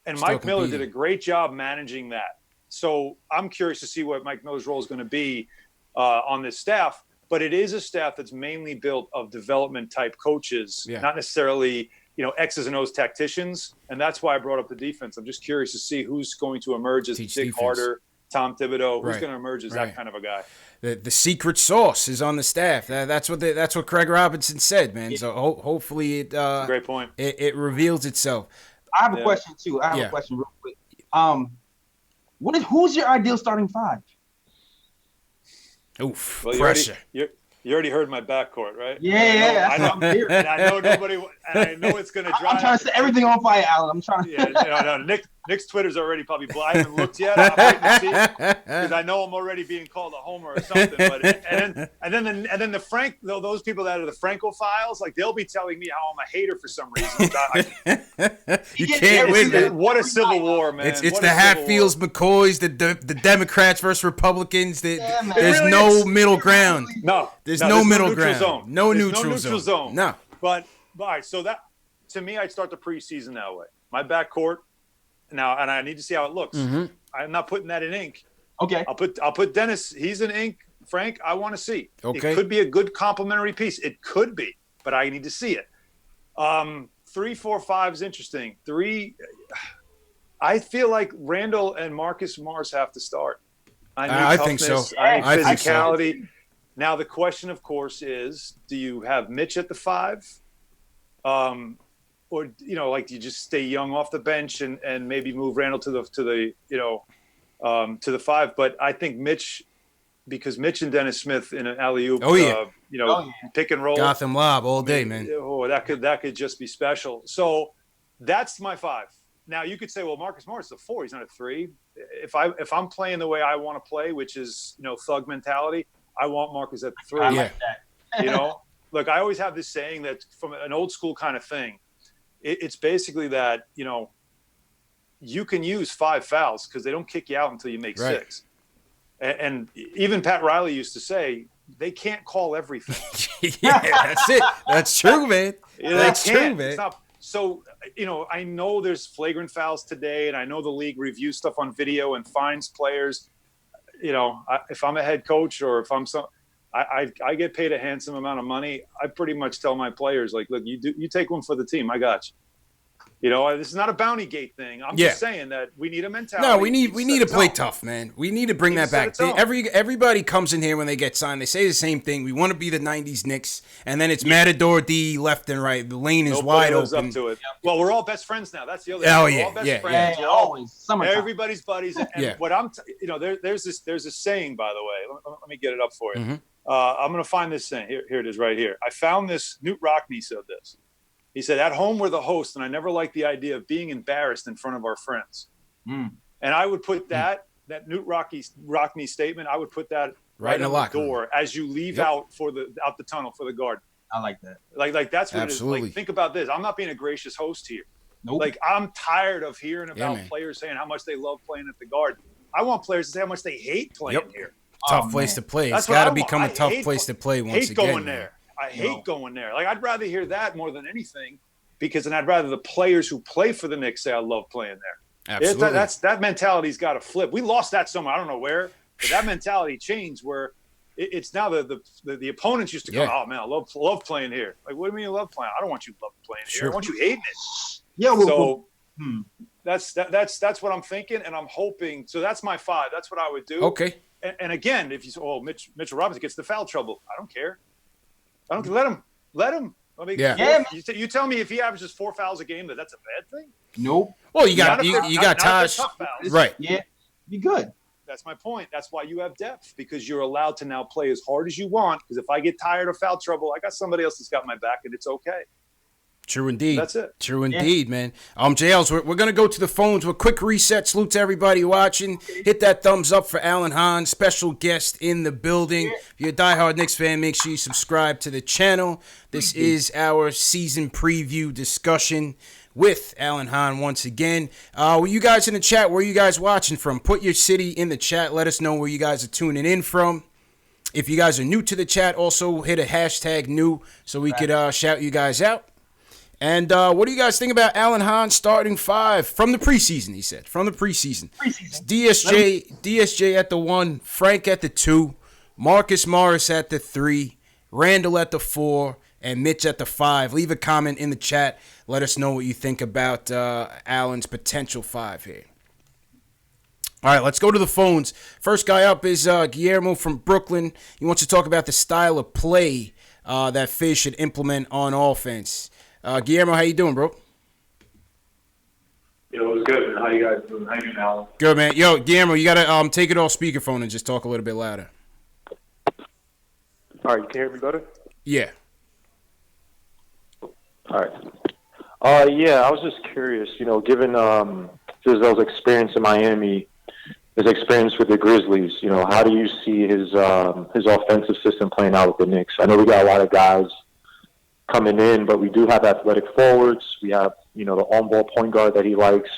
And Mike Miller did a great job managing that. So I'm curious to see what Mike Miller's role is going to be on this staff. But it is a staff that's mainly built of development type coaches, not necessarily X's and O's tacticians. And that's why I brought up the defense. I'm just curious to see who's going to emerge as Dick Harder, Tom Thibodeau. Who's going to emerge as that kind of a guy? The secret sauce is on the staff. That's what Craig Robinson said, man. So hopefully it. That's a great point. It reveals itself. I have a question too. I have a question real quick. Who's your ideal starting five? Oof, well, pressure. You already heard my backcourt, right? Yeah, I know, and I know nobody. And I know it's going to drive. I'm trying to set everything on fire, Alan. I'm trying to. No. Nick's Twitter's already probably. I haven't looked yet. I'm waiting to see because I know I'm already being called a homer or something. But and then the Frank, those people that are the Francophiles, like they'll be telling me how I'm a hater for some reason. You can't win, man. What a civil war, man! It's the Hatfields, McCoys, the Democrats versus Republicans. There's no middle ground. There's no middle ground. No neutral zone. No. But all right, so that to me, I'd start the preseason that way. My backcourt now, and I need to see how it looks. Mm-hmm. I'm not putting that in ink. Okay. I'll put Dennis. He's in ink. Frank, I want to see. Okay. It could be a good complementary piece. It could be, but I need to see it. 3, 4, 5 is interesting. 3, I feel like Randall and Marcus Morris have to start. I think so. I need physicality. So. Now the question, of course, is: do you have Mitch at the 5, or do you just stay young off the bench and maybe move Randall to the 5? But I think Mitch, because Mitch and Dennis Smith in an alley-oop, pick and roll, Gotham lob all day, man. Oh, that could just be special. So that's my 5. Now you could say, well, Marcus Morris is a 4; he's not a 3. If I'm playing the way I want to play, which is thug mentality, I want Marcus at the 3. I like that. Look, I always have this saying that from an old school kind of thing. It's basically that you can use 5 fouls because they don't kick you out until you make 6. And even Pat Riley used to say they can't call everything. Yeah, that's it. That's true, man. That's true, man. So, I know there's flagrant fouls today, and I know the league reviews stuff on video and fines players. If I'm a head coach or if I'm I get paid a handsome amount of money. I pretty much tell my players, like, look, you take one for the team. I got you. You know, this is not a bounty gate thing. I'm just saying that we need a mentality. No, we need to play tough, man. We need to bring that back. Everybody comes in here when they get signed. They say the same thing. We want to be the '90s Knicks, and then it's Matador D left and right. The lane is wide open. Up to it. Well, we're all best friends now. That's the other. Oh thing. We're all best friends. Yeah, always. Summertime. Everybody's buddies. And what there's a saying, by the way. Let me get it up for you. Mm-hmm. I'm going to find this saying. Here it is, right here. I found this. Newt Rockne said this. He said, "At home, we're the host, and I never liked the idea of being embarrassed in front of our friends." And I would put that Newt Rockne statement, I would put that right in the door as you leave out the tunnel for the Garden. I like that. Like that's what Absolutely. it is. Like, think about this. I'm not being a gracious host here. Nope. Like, I'm tired of hearing about players saying how much they love playing at the Garden. I want players to say how much they hate playing here. Tough place to play. It's got to become a tough place to play once again. Going there. I hate going there. Like, I'd rather hear that more than anything, because then I'd rather the players who play for the Knicks say I love playing there. Absolutely. That mentality's got to flip. We lost that somewhere. I don't know where, but that mentality changed where it's now the opponents used to go, "Oh man, I love playing here." Like, what do you mean you love playing? I don't want you to love playing here. I want you hating it. Yeah. That's what I'm thinking, and I'm hoping. So that's my 5. That's what I would do. Okay. And again, if you say, "Oh, Mitchell Robinson gets the foul trouble," I don't care. I don't let him. I mean, you tell me if he averages 4 fouls a game, that's a bad thing. Nope. Well, you got Taj, right? Yeah, be good. That's my point. That's why you have depth, because you're allowed to now play as hard as you want. Because if I get tired of foul trouble, I got somebody else that's got my back, and it's okay. True indeed. That's it. True indeed, man. JLs, we're going to go to the phones with a quick reset. Salute to everybody watching. Hit that thumbs up for Alan Hahn, special guest in the building. If you're a diehard Knicks fan, make sure you subscribe to the channel. This is our season preview discussion with Alan Hahn once again. You guys in the chat, where are you guys watching from? Put your city in the chat. Let us know where you guys are tuning in from. If you guys are new to the chat, also hit a hashtag new so we could shout you guys out. And what do you guys think about Alan Hahn starting 5 from the preseason? He said from the preseason. DSJ at the 1, Frank at the 2, Marcus Morris at the 3, Randall at the 4, and Mitch at the 5. Leave a comment in the chat. Let us know what you think about Alan's potential 5 here. All right, let's go to the phones. First guy up is Guillermo from Brooklyn. He wants to talk about the style of play that Fizz should implement on offense. Guillermo, how you doing, bro? Yo, it was good, man. How you guys doing? How you doing, Alan? Good, man. Yo, Guillermo, you got to take it off speakerphone and just talk a little bit louder. All right, you can hear me better? Yeah. All right. Yeah, I was just curious, given Fizdale's experience in Miami, his experience with the Grizzlies, how do you see his offensive system playing out with the Knicks? I know we got a lot of guys coming in, but we do have athletic forwards. We have, the on-ball point guard that he likes.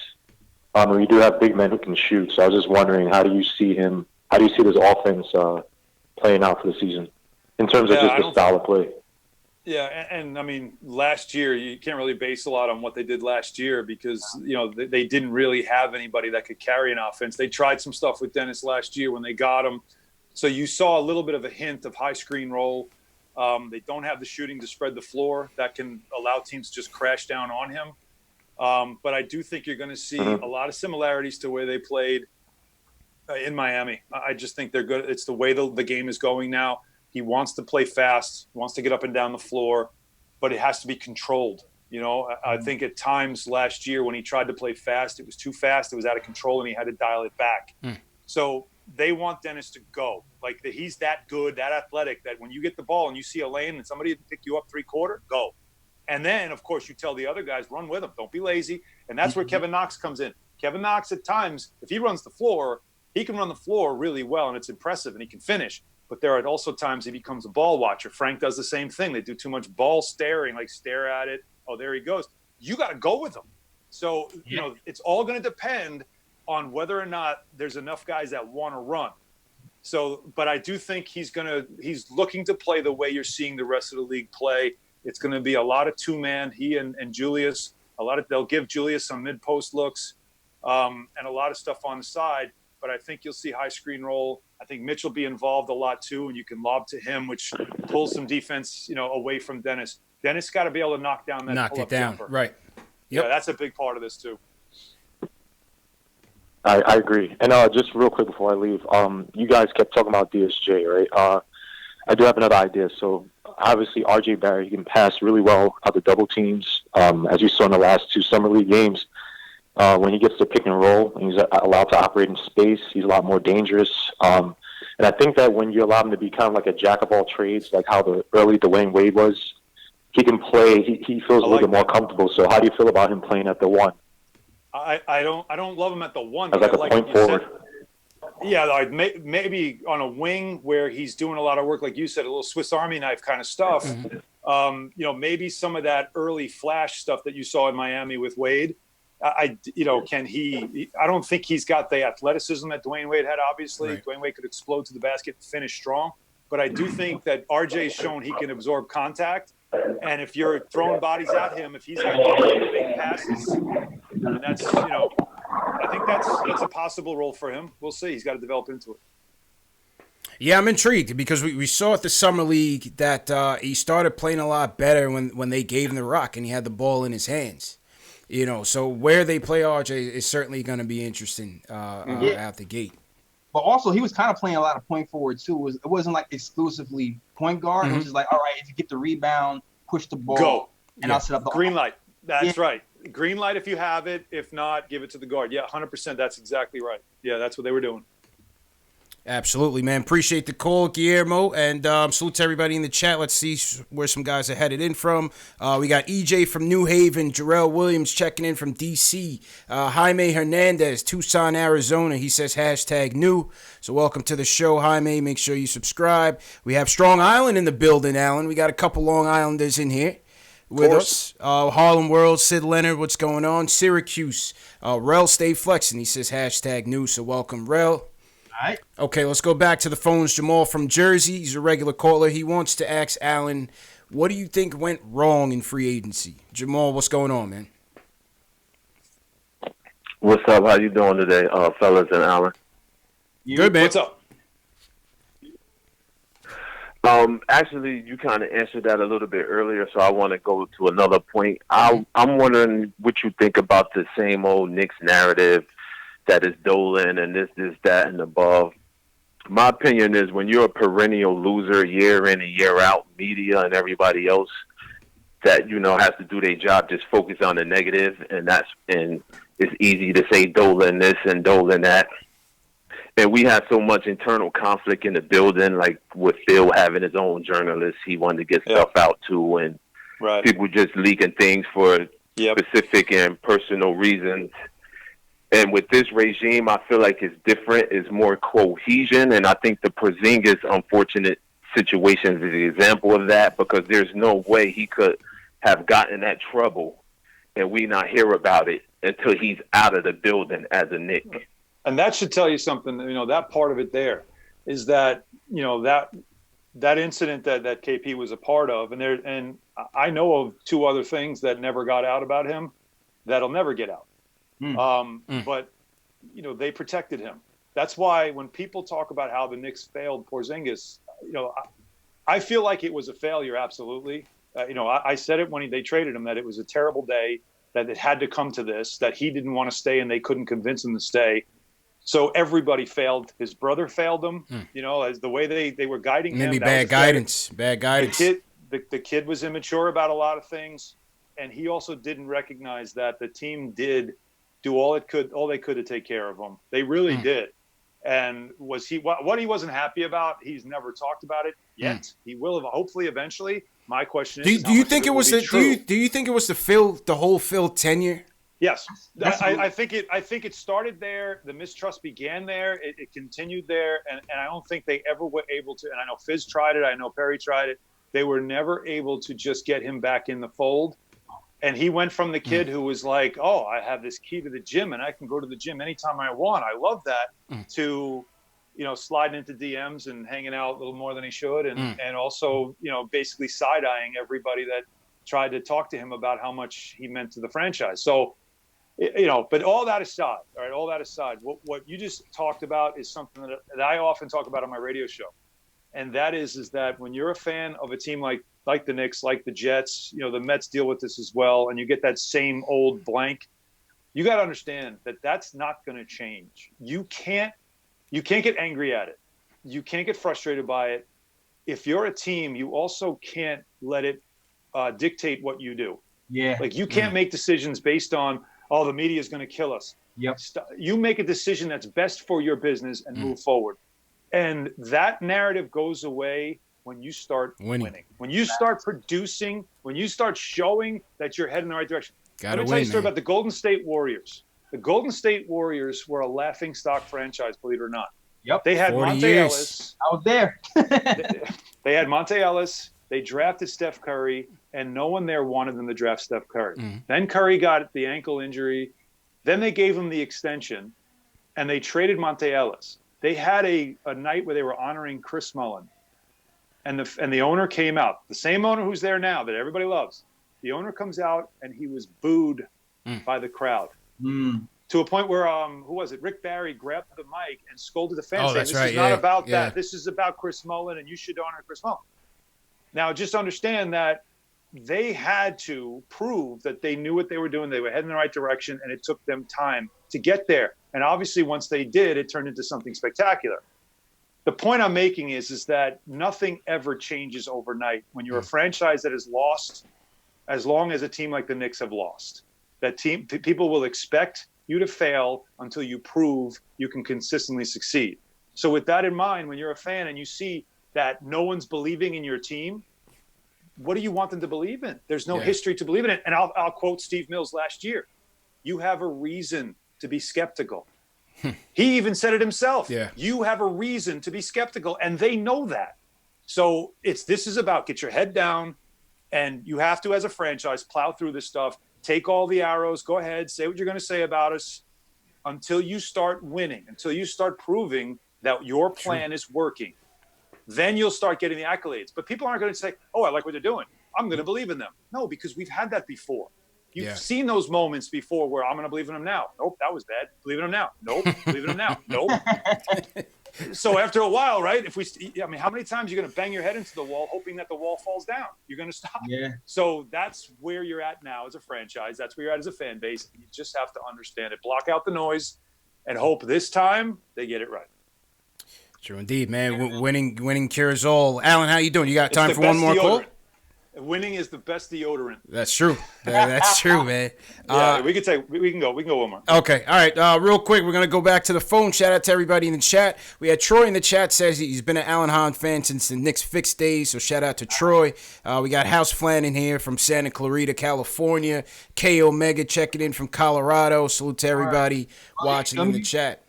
And we do have big men who can shoot. So I was just wondering, how do you see this offense playing out for the season in terms of just the style of play? Yeah, and I mean, last year, you can't really base a lot on what they did last year because, they didn't really have anybody that could carry an offense. They tried some stuff with Dennis last year when they got him. So you saw a little bit of a hint of high screen roll. They don't have the shooting to spread the floor that can allow teams to just crash down on him. But I do think you're going to see a lot of similarities to where they played in Miami. I just think they're good. It's the way the game is going now. He wants to play fast, wants to get up and down the floor, but it has to be controlled. I think at times last year when he tried to play fast, it was too fast. It was out of control, and he had to dial it back. So they want Dennis to go. Like, he's that good, that athletic, that when you get the ball and you see a lane and somebody pick you up 3/4, go. And then, of course, you tell the other guys, run with him. Don't be lazy. And that's where Kevin Knox comes in. Kevin Knox, at times, if he runs the floor, he can run the floor really well, and it's impressive, and he can finish. But there are also times he becomes a ball watcher. Frank does the same thing. They do too much ball staring, like stare at it. Oh, there he goes. You got to go with him. So, it's all going to depend on whether or not there's enough guys that want to run. So, but I do think he's looking to play the way you're seeing the rest of the league play. It's going to be a lot of two-man, he and Julius. They'll give Julius some mid-post looks and a lot of stuff on the side. But I think you'll see high screen roll. I think Mitch will be involved a lot too, and you can lob to him, which pulls some defense, away from Dennis. Dennis got to be able to knock down that pull-up jumper. Right. Yep. Yeah, that's a big part of this too. I agree. And just real quick before I leave, you guys kept talking about DSJ, right? I do have another idea. So obviously RJ Barrett, he can pass really well out the double teams. As you saw in the last 2 summer league games, when he gets to pick and roll and he's allowed to operate in space, he's a lot more dangerous. And I think that when you allow him to be kind of like a jack of all trades, like how the early Dwayne Wade was, he can play. He feels a little bit more comfortable. So how do you feel about him playing at the 1? I don't love him at the 1. As like a point forward. Yeah, like maybe on a wing where he's doing a lot of work, like you said, a little Swiss Army knife kind of stuff. Maybe some of that early flash stuff that you saw in Miami with Wade. Can he? I don't think he's got the athleticism that Dwayne Wade had. Obviously, right. Dwayne Wade could explode to the basket and finish strong. But I do think that RJ's shown he can absorb contact. And if you're throwing bodies at him, if he's got big passes, and that's I think that's a possible role for him. We'll see. He's got to develop into it. Yeah, I'm intrigued because we saw at the Summer League that he started playing a lot better when they gave him the rock and he had the ball in his hands. So where they play RJ is certainly going to be interesting out the gate. But also, he was kind of playing a lot of point forward, too. It wasn't like exclusively point guard. It was just like, all right, if you get the rebound, push the ball. Go. And I'll set up the green light. That's right. Green light if you have it. If not, give it to the guard. Yeah, 100%. That's exactly right. Yeah, that's what they were doing. Absolutely, man. Appreciate the call, Guillermo. And salute to everybody in the chat. Let's see where some guys are headed in from. We got EJ from New Haven. Jarrell Williams checking in from D.C. Jaime Hernandez, Tucson, Arizona. He says #new. So welcome to the show, Jaime. Make sure you subscribe. We have Strong Island in the building, Alan. We got a couple Long Islanders in here with us. Harlem World, Sid Leonard, what's going on? Syracuse. Rel, stay flexing. He says #new. So welcome, Rel. All right. Okay, let's go back to the phones. Jamal from Jersey. He's a regular caller. He wants to ask Alan, what do you think went wrong in free agency? Jamal, what's going on, man? What's up? How you doing today, fellas and Alan? Good, man. What's up? Actually, you kind of answered that a little bit earlier, so I want to go to another point. I'm wondering what you think about the same old Knicks narrative that is Dolan and this, that, and above. My opinion is when you're a perennial loser year in and year out, media and everybody else that, has to do their job, just focus on the negative, and it's easy to say Dolan this and Dolan that. And we had so much internal conflict in the building, like with Phil having his own journalists he wanted to get stuff out to, and people just leaking things for specific and personal reasons. And with this regime, I feel like it's different. It's more cohesion. And I think the Porzingis unfortunate situation is an example of that, because there's no way he could have gotten that trouble and we not hear about it until he's out of the building as a Knick. And that should tell you something, that part of it there is that, that incident that KP was a part of. And I know of 2 other things that never got out about him that'll never get out. But, they protected him. That's why when people talk about how the Knicks failed Porzingis, I feel like it was a failure, absolutely. I said it when they traded him, that it was a terrible day, that it had to come to this, that he didn't want to stay and they couldn't convince him to stay. So everybody failed. His brother failed him, as the way they were guiding him. Maybe bad guidance. The kid was immature about a lot of things. And he also didn't recognize that the team did do all they could to take care of him. They really did. And was he what he wasn't happy about? He's never talked about it yet. He will have, hopefully eventually. My question is, do you think it was the whole Phil tenure? Yes, I think it started there. The mistrust began there. It continued there, and I don't think they ever were able to. And I know Fizz tried it. I know Perry tried it. They were never able to just get him back in the fold. And he went from the kid who was like, "Oh, I have this key to the gym, and I can go to the gym anytime I want. I love that." To, sliding into DMs and hanging out a little more than he should, and also, basically side-eyeing everybody that tried to talk to him about how much he meant to the franchise. So, but all that aside, what you just talked about is something that I often talk about on my radio show. and that is that when you're a fan of a team like the Knicks, like the Jets, the Mets deal with this as well, and you get that same old blank, you got to understand that that's not going to change. You can't get angry at it. You can't get frustrated by it. If you're a team, you also can't let it dictate what you do. Yeah. Like you can't make decisions based on, the media is going to kill us. Yep. You make a decision that's best for your business and move forward. And that narrative goes away when you start winning. When you start producing, when you start showing that you're heading in the right direction. Let me tell you a story about the Golden State Warriors. The Golden State Warriors were a laughingstock franchise, believe it or not. Yep. They had Monte Ellis. I was there. They had Monte Ellis. They drafted Steph Curry, and no one there wanted them to draft Steph Curry. Then Curry got the ankle injury. Then they gave him the extension, and they traded Monte Ellis. They had a night where they were honoring Chris Mullin, and the owner came out, the same owner who's there now that everybody loves. The owner comes out, and he was booed by the crowd to a point where who was it? Rick Barry grabbed the mic and scolded the fans, saying, "This is not about that. This is about Chris Mullin, and you should honor Chris Mullin." Now, just understand that they had to prove that they knew what they were doing. They were heading in the right direction, and it took them time to get there. And obviously, once they did, it turned into something spectacular. The point I'm making is that nothing ever changes overnight when you're a franchise that has lost as long as a team like the Knicks have lost. People will expect you to fail until you prove you can consistently succeed. So with that in mind, when you're a fan and you see that no one's believing in your team, what do you want them to believe in? There's no history to believe in it. And I'll quote Steve Mills last year. You have a reason to be skeptical. He even said it himself. Yeah. You have a reason to be skeptical, and they know that. So this is about get your head down, and you have to, as a franchise, plow through this stuff. Take all the arrows. Go ahead. Say what you're going to say about us until you start winning, until you start proving that your plan is working. Then you'll start getting the accolades. But people aren't going to say, "Oh, I like what they're doing. I'm going to believe in them." No, because we've had that before. You've seen those moments before where I'm going to believe in them now. Nope, that was bad. Believe in them now. Nope, believe in them now. Nope. So after a while, right? How many times are you going to bang your head into the wall hoping that the wall falls down? You're going to stop. Yeah. So that's where you're at now as a franchise. That's where you're at as a fan base. You just have to understand it. Block out the noise and hope this time they get it right. True indeed, man. Winning cures all. Alan, how you doing? You got time for one more call? Winning is the best deodorant. That's true. That's true, man. We can go one more. Okay. All right. Real quick, we're gonna go back to the phone. Shout out to everybody in the chat. We had Troy in the chat, says he's been an Alan Hahn fan since the Knicks fixed days. So shout out to Troy. We got House Flan in here from Santa Clarita, California. K Omega checking in from Colorado. Salute to everybody watching in the chat.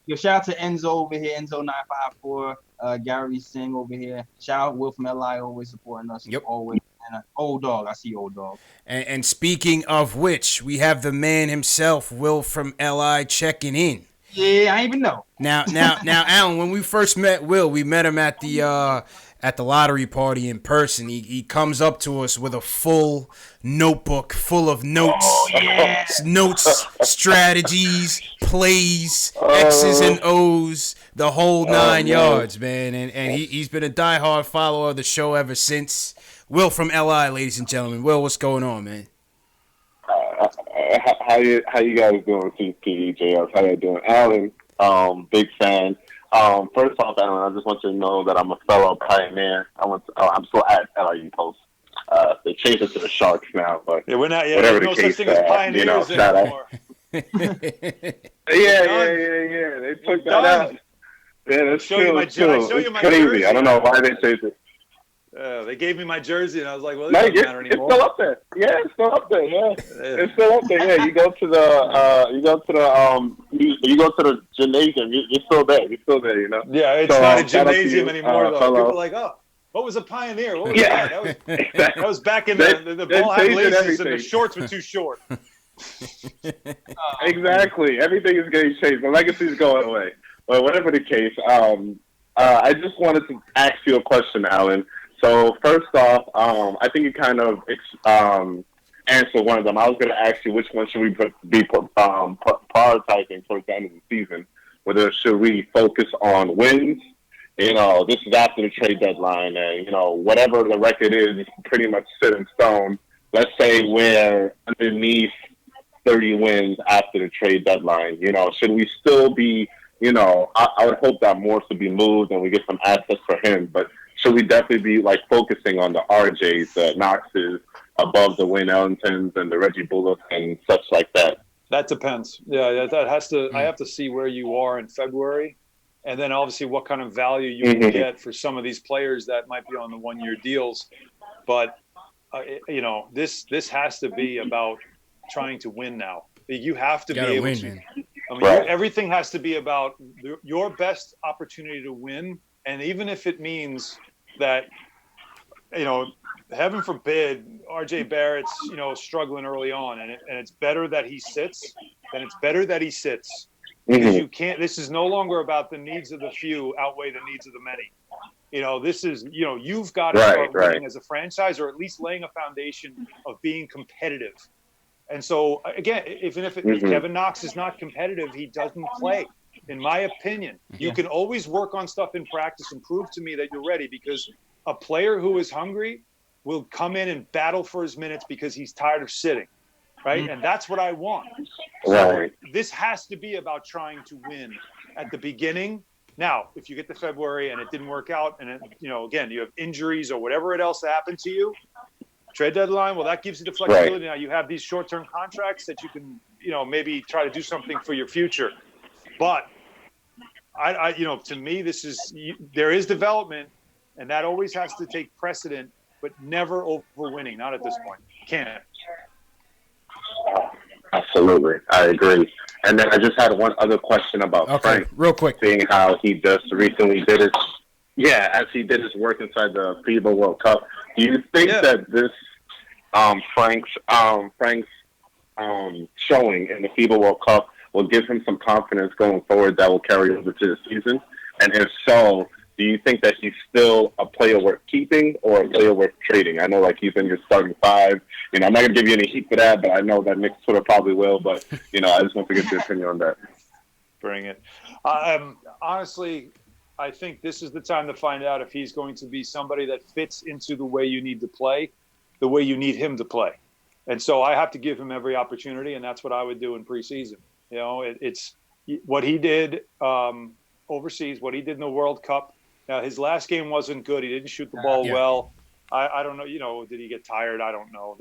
Yo, shout out to Enzo over here, Enzo954, Gary Singh over here. Shout out Will from LI, always supporting us. Yep. Always. And Old Dog, I see Old Dog. And speaking of which, we have the man himself, Will from LI, checking in. Yeah, I even know. Now, Alan, when we first met Will, we met him at the lottery party in person. He comes up to us with a full notebook full of notes. Oh, yeah. Notes, strategies, plays, X's and O's, the whole 9 yards, man. And he's been a diehard follower of the show ever since. Will from LI, ladies and gentlemen. Will, what's going on, man? How you guys doing, CPJS? How you doing? Alan, big fan. First off, Alan, I just want you to know that I'm a fellow pioneer. I'm still at LIU Post. They changed it to the Sharks now, but we're not yet. Whatever There's the no case, such thing as pioneers anymore. Yeah. They took that out. Yeah, that's true. It's crazy. Jersey. I don't know why they changed it. They gave me my jersey, and I was like, "Well, it No, doesn't matter anymore." It's still up there. Yeah, it's still up there. Yeah, it's still up there. Yeah, you go to the gymnasium. You're still there. You're still there. You know. Yeah, it's not a gymnasium anymore though. People are like, "Oh, what was a pioneer? What was that?" That was back in the ball had laces and the shorts were too short. Exactly. Everything is getting changed. The legacy is going away. But whatever the case, I just wanted to ask you a question, Alan. So first off, I think you kind of answered one of them. I was going to ask you which one should we be prioritizing towards the end of the season. Whether should we focus on wins this is after the trade deadline, and whatever the record is pretty much set in stone. Let's say we're underneath 30 wins after the trade deadline. Should we still be? I would hope that Morse would be moved and we get some assets for him. But should we definitely be focusing on the RJs, the Knoxes, above the Wayne Ellingtons and the Reggie Bullocks and such like that? That depends. Yeah, that has to. I have to see where you are in February, and then obviously what kind of value you can get for some of these players that might be on the 1-year deals. But this has to be about trying to win now. You have to be able to. Man. Everything has to be about your best opportunity to win, and even if it means that, heaven forbid, RJ Barrett's, struggling early on, and it's better that he sits, then it's better that he sits. Because you can't. This is no longer about the needs of the few outweigh the needs of the many. This is, you've got to start winning as a franchise, or at least laying a foundation of being competitive. And so, again, if Kevin Knox is not competitive, he doesn't play, in my opinion. You can always work on stuff in practice and prove to me that you're ready, because a player who is hungry will come in and battle for his minutes because he's tired of sitting, right? And that's what I want. So this has to be about trying to win at the beginning. Now, if you get to February and it didn't work out, and again, you have injuries or whatever else happened to you, trade deadline, well, that gives you the flexibility. Now you have these short-term contracts that you can, maybe try to do something for your future. But I to me, there is development, and that always has to take precedent, but never over winning. Not at this point. Can't. Absolutely, I agree. And then I just had one other question about Frank. Real quick. Seeing how he just recently did his work inside the FIBA World Cup. Do you think that this Frank's showing in the FIBA World Cup will give him some confidence going forward that will carry over to the season? And if so, do you think that he's still a player worth keeping or a player worth trading? I know he's in your starting 5. I'm not going to give you any heat for that, but I know that Nick's Twitter probably will. But, I just want to get your opinion on that. Bring it. Honestly, I think this is the time to find out if he's going to be somebody that fits into the way you need to play, the way you need him to play. And so I have to give him every opportunity, and that's what I would do in preseason. It's what he did overseas, what he did in the World Cup. Now, his last game wasn't good. He didn't shoot the ball well. I don't know. Did he get tired? I don't know.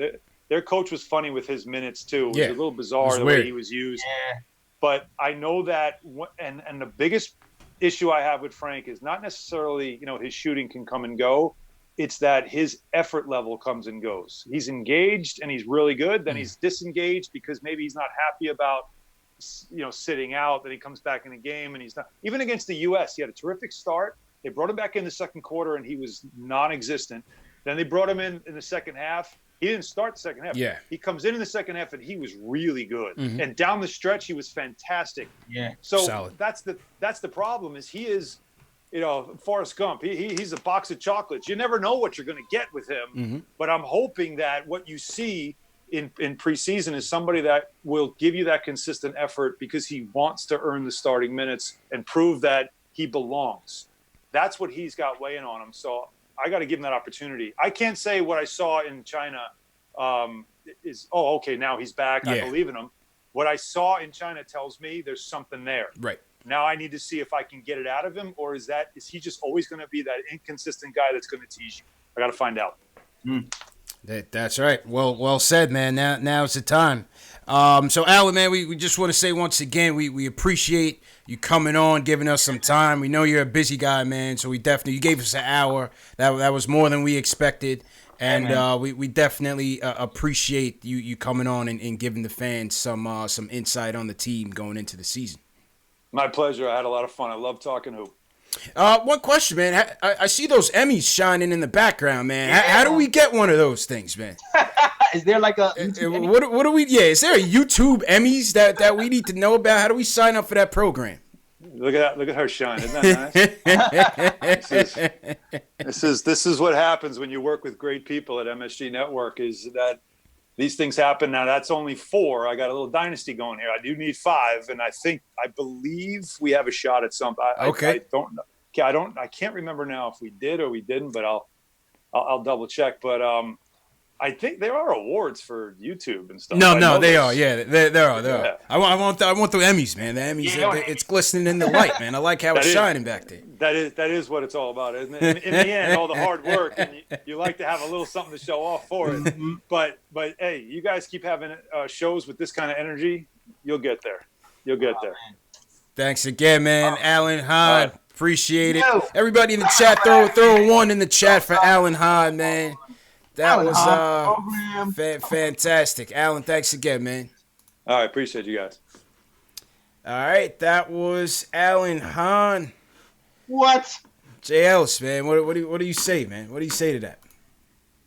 Their coach was funny with his minutes, too. It was a little bizarre the way he was used. Yeah. But I know that, and the biggest issue I have with Frank is not necessarily, his shooting can come and go. It's that his effort level comes and goes. He's engaged and he's really good. Then he's disengaged because maybe he's not happy about, sitting out. Then he comes back in the game and he's not. Even against the U.S., he had a terrific start. They brought him back in the second quarter and he was non-existent. Then they brought him in the second half. He didn't start the second half. Yeah. He comes in the second half and he was really good. And down the stretch, he was fantastic. Yeah. So solid. That's the problem is he is, Forrest Gump. He's a box of chocolates. You never know what you're going to get with him. But I'm hoping that what you see in preseason is somebody that will give you that consistent effort because he wants to earn the starting minutes and prove that he belongs. That's what he's got weighing on him. So I got to give him that opportunity. I can't say what I saw in China is, now he's back. I believe in him. What I saw in China tells me there's something there. Right. Now I need to see if I can get it out of him, or is he just always going to be that inconsistent guy that's going to tease you? I got to find out. That's right. Well said, man. Now's the time. So, Alan, man, we just want to say once again, we appreciate you coming on, giving us some time. We know you're a busy guy, man, so you gave us an hour. That was more than we expected. And we definitely appreciate you coming on and giving the fans some insight on the team going into the season. My pleasure. I had a lot of fun. I love talking hoop. One question, man. I see those Emmys shining in the background, man. How do we get one of those things, man? Is there like a what do we? Yeah, is there a YouTube Emmys that we need to know about? How do we sign up for that program? Look at her shine. Isn't that nice? This is what happens when you work with great people at MSG Network. Is that these things happen. Now that's only 4. I got a little dynasty going here. I do need 5, and I believe we have a shot at some. I don't know. I can't remember now if we did or we didn't, but I'll double check. But I think there are awards for YouTube and stuff. No, they are. Yeah, there are. Yeah. I want the Emmys, man. The Emmys, it's glistening in the light, man. I like how it's shining back there. That is what it's all about, isn't it? In the end, all the hard work, and you like to have a little something to show off for it. But hey, you guys keep having shows with this kind of energy, you'll get there. You'll get there. Thanks again, man. Alan Hahn, appreciate it. Everybody in the chat, throw a one in the chat for Alan Hahn, man. That was fantastic. Alan, thanks again, man. All right, appreciate you guys. All right, that was Alan Hahn. What? Jay Ellis, man, what do you say, man? What do you say to that?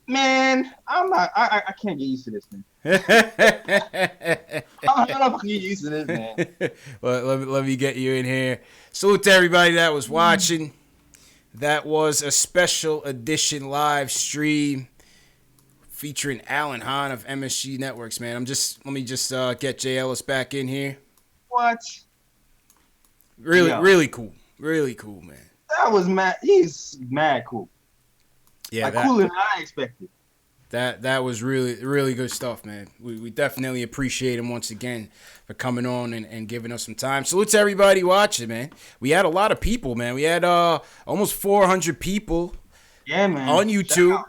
Man, I can't get used to this, man. I don't know if I can get used to this, man. Well, let me get you in here. Salute to everybody that was watching. That was a special edition live stream featuring Alan Hahn of MSG Networks, man. Let me just get Jay Ellis back in here. What? Really cool. Really cool, man. That was mad. He's mad cool. Yeah, cooler than I expected. That was really good stuff, man. We definitely appreciate him once again for coming on and giving us some time. Salute to everybody watching, man. We had a lot of people, man. We had almost 400 people man. On YouTube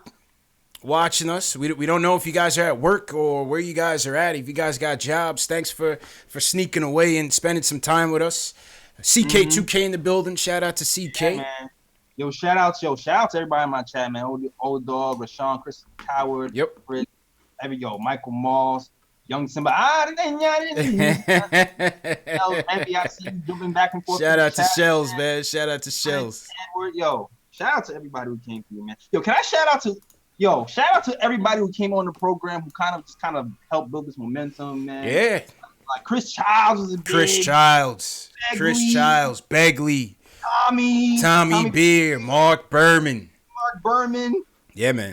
watching us. We don't know if you guys are at work or where you guys are at. If you guys got jobs, thanks for sneaking away and spending some time with us. CK2K in the building. Shout out to CK. Yeah, man. Shout out to everybody in my chat, man. Old Dog, Rashawn, Chris Coward, Chris, Michael Moss, Young Simba. NBIC jumping back and forth. Shout out to Shells, man. Shout out to Shells. Edward, shout out to everybody who came through, man. Can I shout out to everybody who came on the program who kind of helped build this momentum, man. Yeah. Like Chris Childs was a big. Chris Childs, Begley. Tommy Beer, Mark Berman. Yeah, man.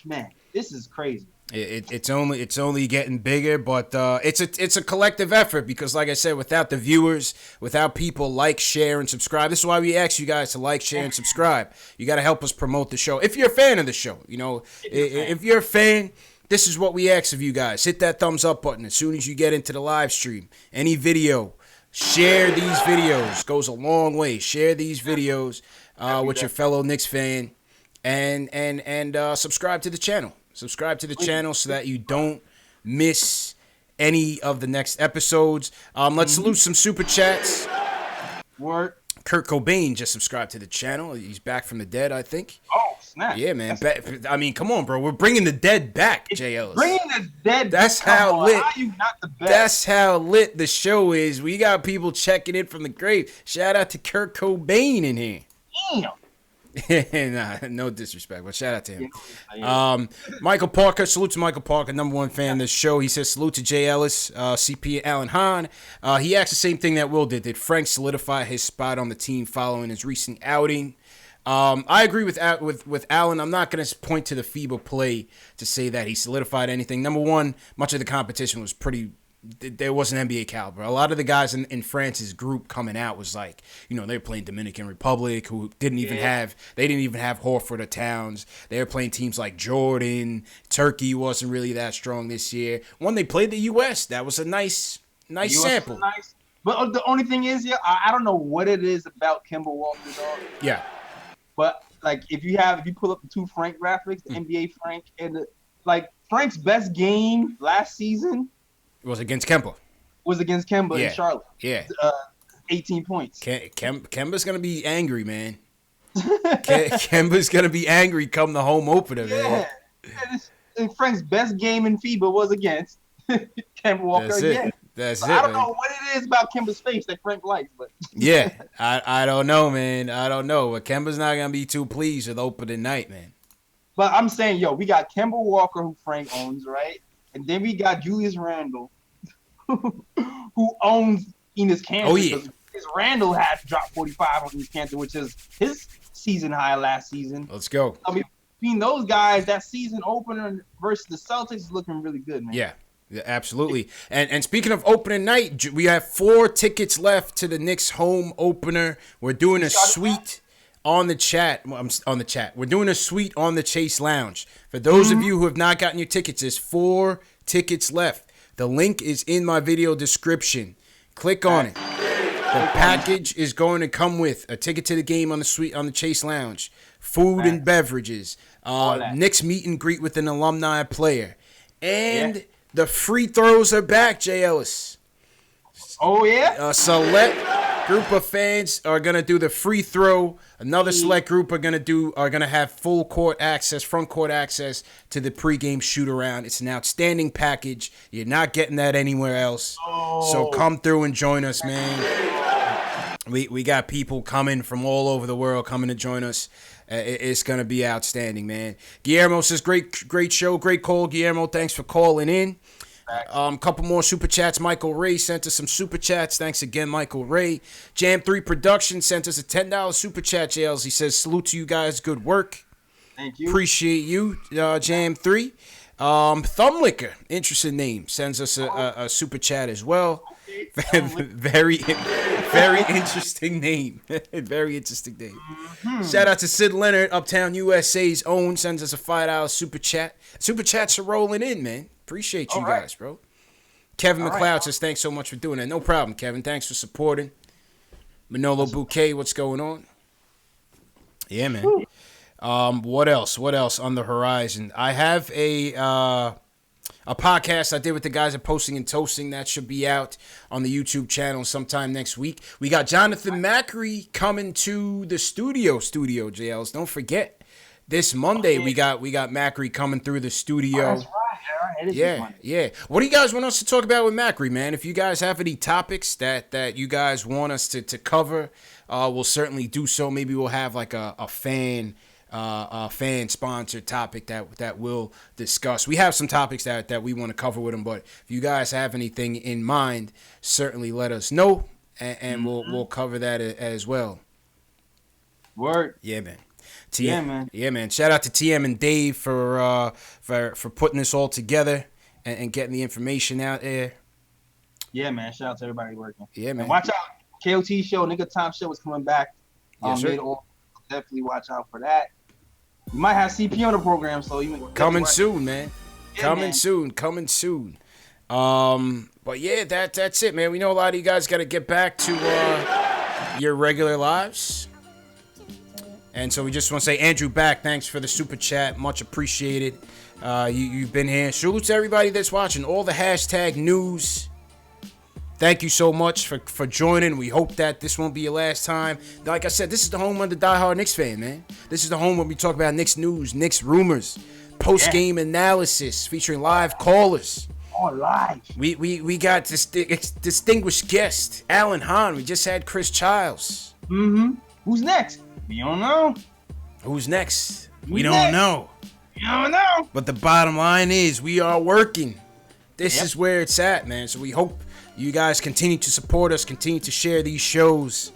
Man, this is crazy. It's only getting bigger, but it's a collective effort because, like I said, without the viewers, without people like, share, and subscribe, this is why we ask you guys to like, share, and subscribe. You got to help us promote the show. If you're a fan of the show, if you're a fan, this is what we ask of you guys. Hit that thumbs up button as soon as you get into the live stream. Any video. Share these videos. Goes a long way. Share these videos with your fellow Knicks fan. And subscribe to the channel. Subscribe to the channel so that you don't miss any of the next episodes. Let's salute some super chats. Word. Kurt Cobain just subscribed to the channel. He's back from the dead, I think. Oh, snap. Yeah, man. I mean, come on, bro. We're bringing the dead back, Jay Ellis. Bringing the dead back. That's how lit. How are you not the best? That's how lit the show is. We got people checking in from the grave. Shout out to Kurt Cobain in here. Damn. Nah, no disrespect, but shout out to him. Michael Parker, salute to Michael Parker, #1 fan of this show. He says salute to Jay Ellis, CP, and Alan Hahn. He asked the same thing that Will did. Did Frank solidify his spot on the team following his recent outing? I agree with Alan. I'm not going to point to the FIBA play to say that he solidified anything. #1, much of the competition was there wasn't NBA caliber. A lot of the guys in France's group coming out was like, they were playing Dominican Republic, who didn't even have Horford or Towns. They were playing teams like Jordan. Turkey wasn't really that strong this year. When they played the U.S., that was a nice sample. Nice. But the only thing is, I don't know what it is about Kemba Walker, dog. Yeah. But like if you pull up the two Frank graphics, the NBA Frank and Frank's best game last season was against Kemba. In Charlotte. Yeah. 18 points. Kemba's going to be angry, man. Kemba's going to be angry come the home opener, man. And Frank's best game in FIBA was against Kemba Walker again. That's it. I don't know what it is about Kemba's face that Frank likes, but yeah, I don't know, man. I don't know. But Kemba's not going to be too pleased with opening night, man. But I'm saying, we got Kemba Walker, who Frank owns, right? And then we got Julius Randle, who owns Enes Kanter. Oh, yeah. Because Randle had to drop 45 on Enes Kanter, which is his season high last season. Let's go. I mean, between those guys, that season opener versus the Celtics is looking really good, man. Yeah. Yeah, absolutely. And speaking of opening night, we have 4 tickets left to the Knicks home opener. We're doing a suite on the chat. We're doing a suite on the Chase Lounge. For those of you who have not gotten your tickets, there's 4 tickets left. The link is in my video description. Click on it. The package is going to come with a ticket to the game on the suite on the Chase Lounge, food and beverages, Knicks meet and greet with an alumni player, and the free throws are back, Jay Ellis. Oh, yeah? A select group of fans are going to do the free throw. Another select group are going to have full court access, front court access to the pregame shoot around. It's an outstanding package. You're not getting that anywhere else. So come through and join us, man. We got people coming from all over the world coming to join us. It's going to be outstanding, man. Guillermo says, great show, great call. Guillermo, thanks for calling in. Couple more super chats. Michael Ray sent us some super chats. Thanks again, Michael Ray. Jam 3 Production sent us a $10 super chat, JLs. He says, salute to you guys. Good work. Thank you. Appreciate you, Jam 3. Thumblicker, interesting name, sends us a super chat as well. Very interesting name. Very interesting name. Shout out to Sid Leonard, Uptown USA's own, sends us a $5 super chat. Super chats are rolling in, man. Appreciate you guys, bro. Kevin McLeod says, thanks so much for doing that. No problem, Kevin. Thanks for supporting. Manolo Bouquet, what's going on? Yeah, man. What else? What else on the horizon? I have a podcast I did with the guys at Posting and Toasting that should be out on the YouTube channel sometime next week. We got Jonathan Macri coming to the studio, JLs. Don't forget, this Monday we got Macri coming through the studio. That's right. Yeah. What do you guys want us to talk about with Macri, man? If you guys have any topics that you guys want us to cover, we'll certainly do so. Maybe we'll have like a fan sponsored topic that we'll discuss. We have some topics that we want to cover with him, but if you guys have anything in mind, certainly let us know, and we'll cover that as well. Word. Yeah, man. Yeah, man. Shout out to TM and Dave for putting this all together and getting the information out there. Yeah, man. Shout out to everybody working. Yeah, man. And watch out. KOT show, Nigga Time show is coming back. Yes, sir. Definitely watch out for that. You might have CP on the program, so you coming soon, man. Yeah, coming soon. But yeah, that's it, man. We know a lot of you guys got to get back to your regular lives. And so we just want to say, Andrew Back, thanks for the super chat. Much appreciated. You've been here. Salute to everybody that's watching. All the hashtag news. Thank you so much for joining. We hope that this won't be your last time. Like I said, this is the home of the diehard Knicks fan, man. This is the home where we talk about Knicks news, Knicks rumors, post-game analysis featuring live callers. Oh, live. We got distinguished guest, Alan Hahn. We just had Chris Childs. Who's next? We don't know. Who's next? We don't know. You don't know. But the bottom line is we are working. This is where it's at, man. So we hope you guys continue to support us, continue to share these shows.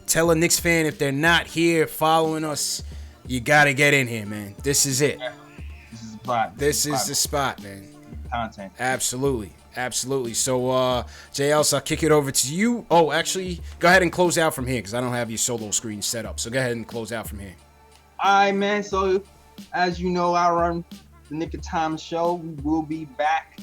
Tell a Knicks fan if they're not here following us, you got to get in here, man. This is it. This is the spot. This is the spot, man. Content. Absolutely. So, JL, I'll kick it over to you. Oh, actually, go ahead and close out from here because I don't have your solo screen set up. So go ahead and close out from here. All right, man. So, as you know, I run the Nick of Time show. We will be back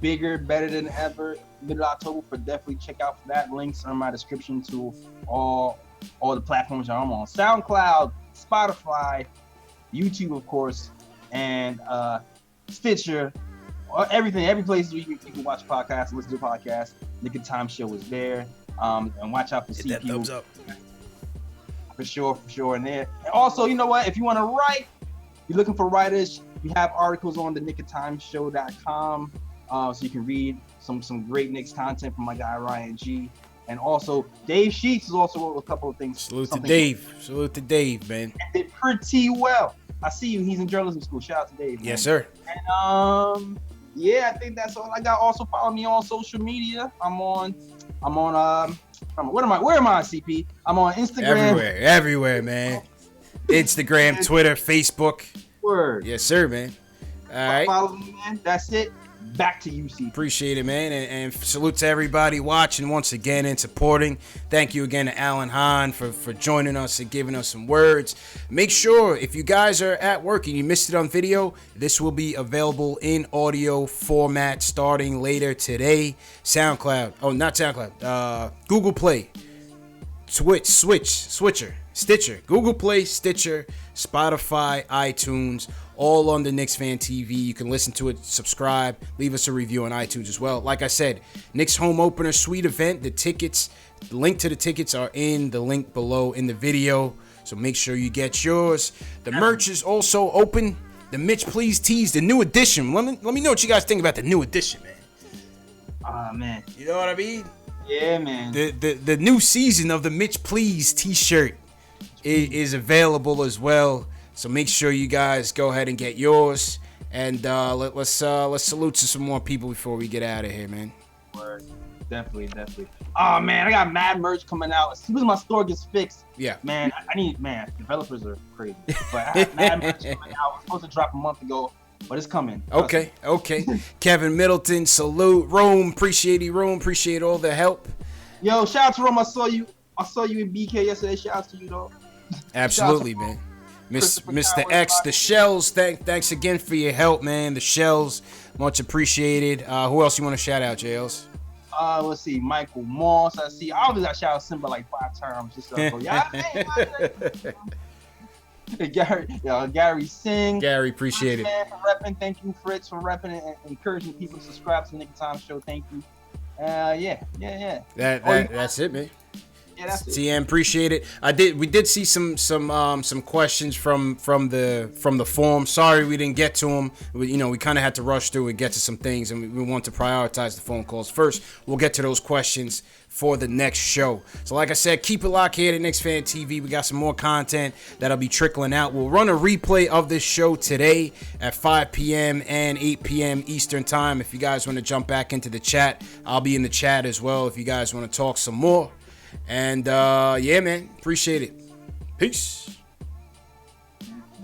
bigger, better than ever, mid-October. But definitely check out for that. Links are in my description to all the platforms I'm on. SoundCloud, Spotify, YouTube, of course, and Stitcher. Everything, every place you can watch podcasts, listen to podcasts. Nick of Time show is there. And watch out for Hit CPU. that thumbs up. For sure in there. And also, you know what? If you want to write, you're looking for writers, we have articles on the nickoftimeshow.com. So you can read some great Knicks content from my guy Ryan G. And also, Dave Sheets has also wrote a couple of things. Salute to Dave, man. And did pretty well. I see you. He's in journalism school. Shout out to Dave. Man. Yes, sir. And yeah, I think that's all I got. Also follow me on social media. I'm on where am I, CP? I'm on Instagram. Everywhere, man. Instagram, Twitter, Facebook. Word. Yes, sir, man. All right. Follow me, man. That's it. Back to you, C. Appreciate it, man. And salute to everybody watching once again and supporting. Thank you again to Alan Hahn for joining us and giving us some words. Make sure if you guys are at work and you missed it on video, this will be available in audio format starting later today. SoundCloud. Oh, not SoundCloud. Google Play. Stitcher, Google Play, Stitcher, Spotify, iTunes, all on the Knicks Fan TV. You can listen to it, subscribe, leave us a review on iTunes as well. Like I said, Knicks Home Opener Suite event, the link to the tickets are in the link below in the video, so make sure you get yours. The merch is also open. The Mitch Please Tees, the new edition. Let me know what you guys think about the new edition, man. Man. You know what I mean? Yeah, man. The new season of the Mitch Please t-shirt is available as well. So make sure you guys go ahead and get yours. And let's salute to some more people before we get out of here, man. Word. Definitely. Oh man, I got mad merch coming out. As soon as my store gets fixed, yeah. Man, developers are crazy. But I have mad merch coming out. I was supposed to drop a month ago, but it's coming. Okay. Kevin Middleton, salute. Rome, appreciate all the help. Yo, shout out to Rome. I saw you in BK yesterday. Shout out to you, though. Absolutely, man. Mr. X, the Shells, thanks again for your help, man. The Shells, much appreciated. Who else you want to shout out, JLs? Let's see, Michael Moss. I always got shout out Simba like 5 times. Just Gary Singh. Gary, appreciate it. Man, for repping. Thank you, Fritz, for repping and encouraging people to subscribe to the Knick Time Show. Thank you. Yeah. That's it, man. Yeah, that's it. TM, appreciate it. We did see some questions from the forum. Sorry we didn't get to them. We kind of had to rush through and get to some things, and we want to prioritize the phone calls first. We'll get to those questions for the next show. So like I said, keep it locked here at Knicks Fan TV. We got some more content that'll be trickling out. We'll run a replay of this show today at 5 p.m. and 8 p.m. Eastern time. If you guys want to jump back into the chat, I'll be in the chat as well if you guys want to talk some more. And yeah, man, appreciate it. Peace.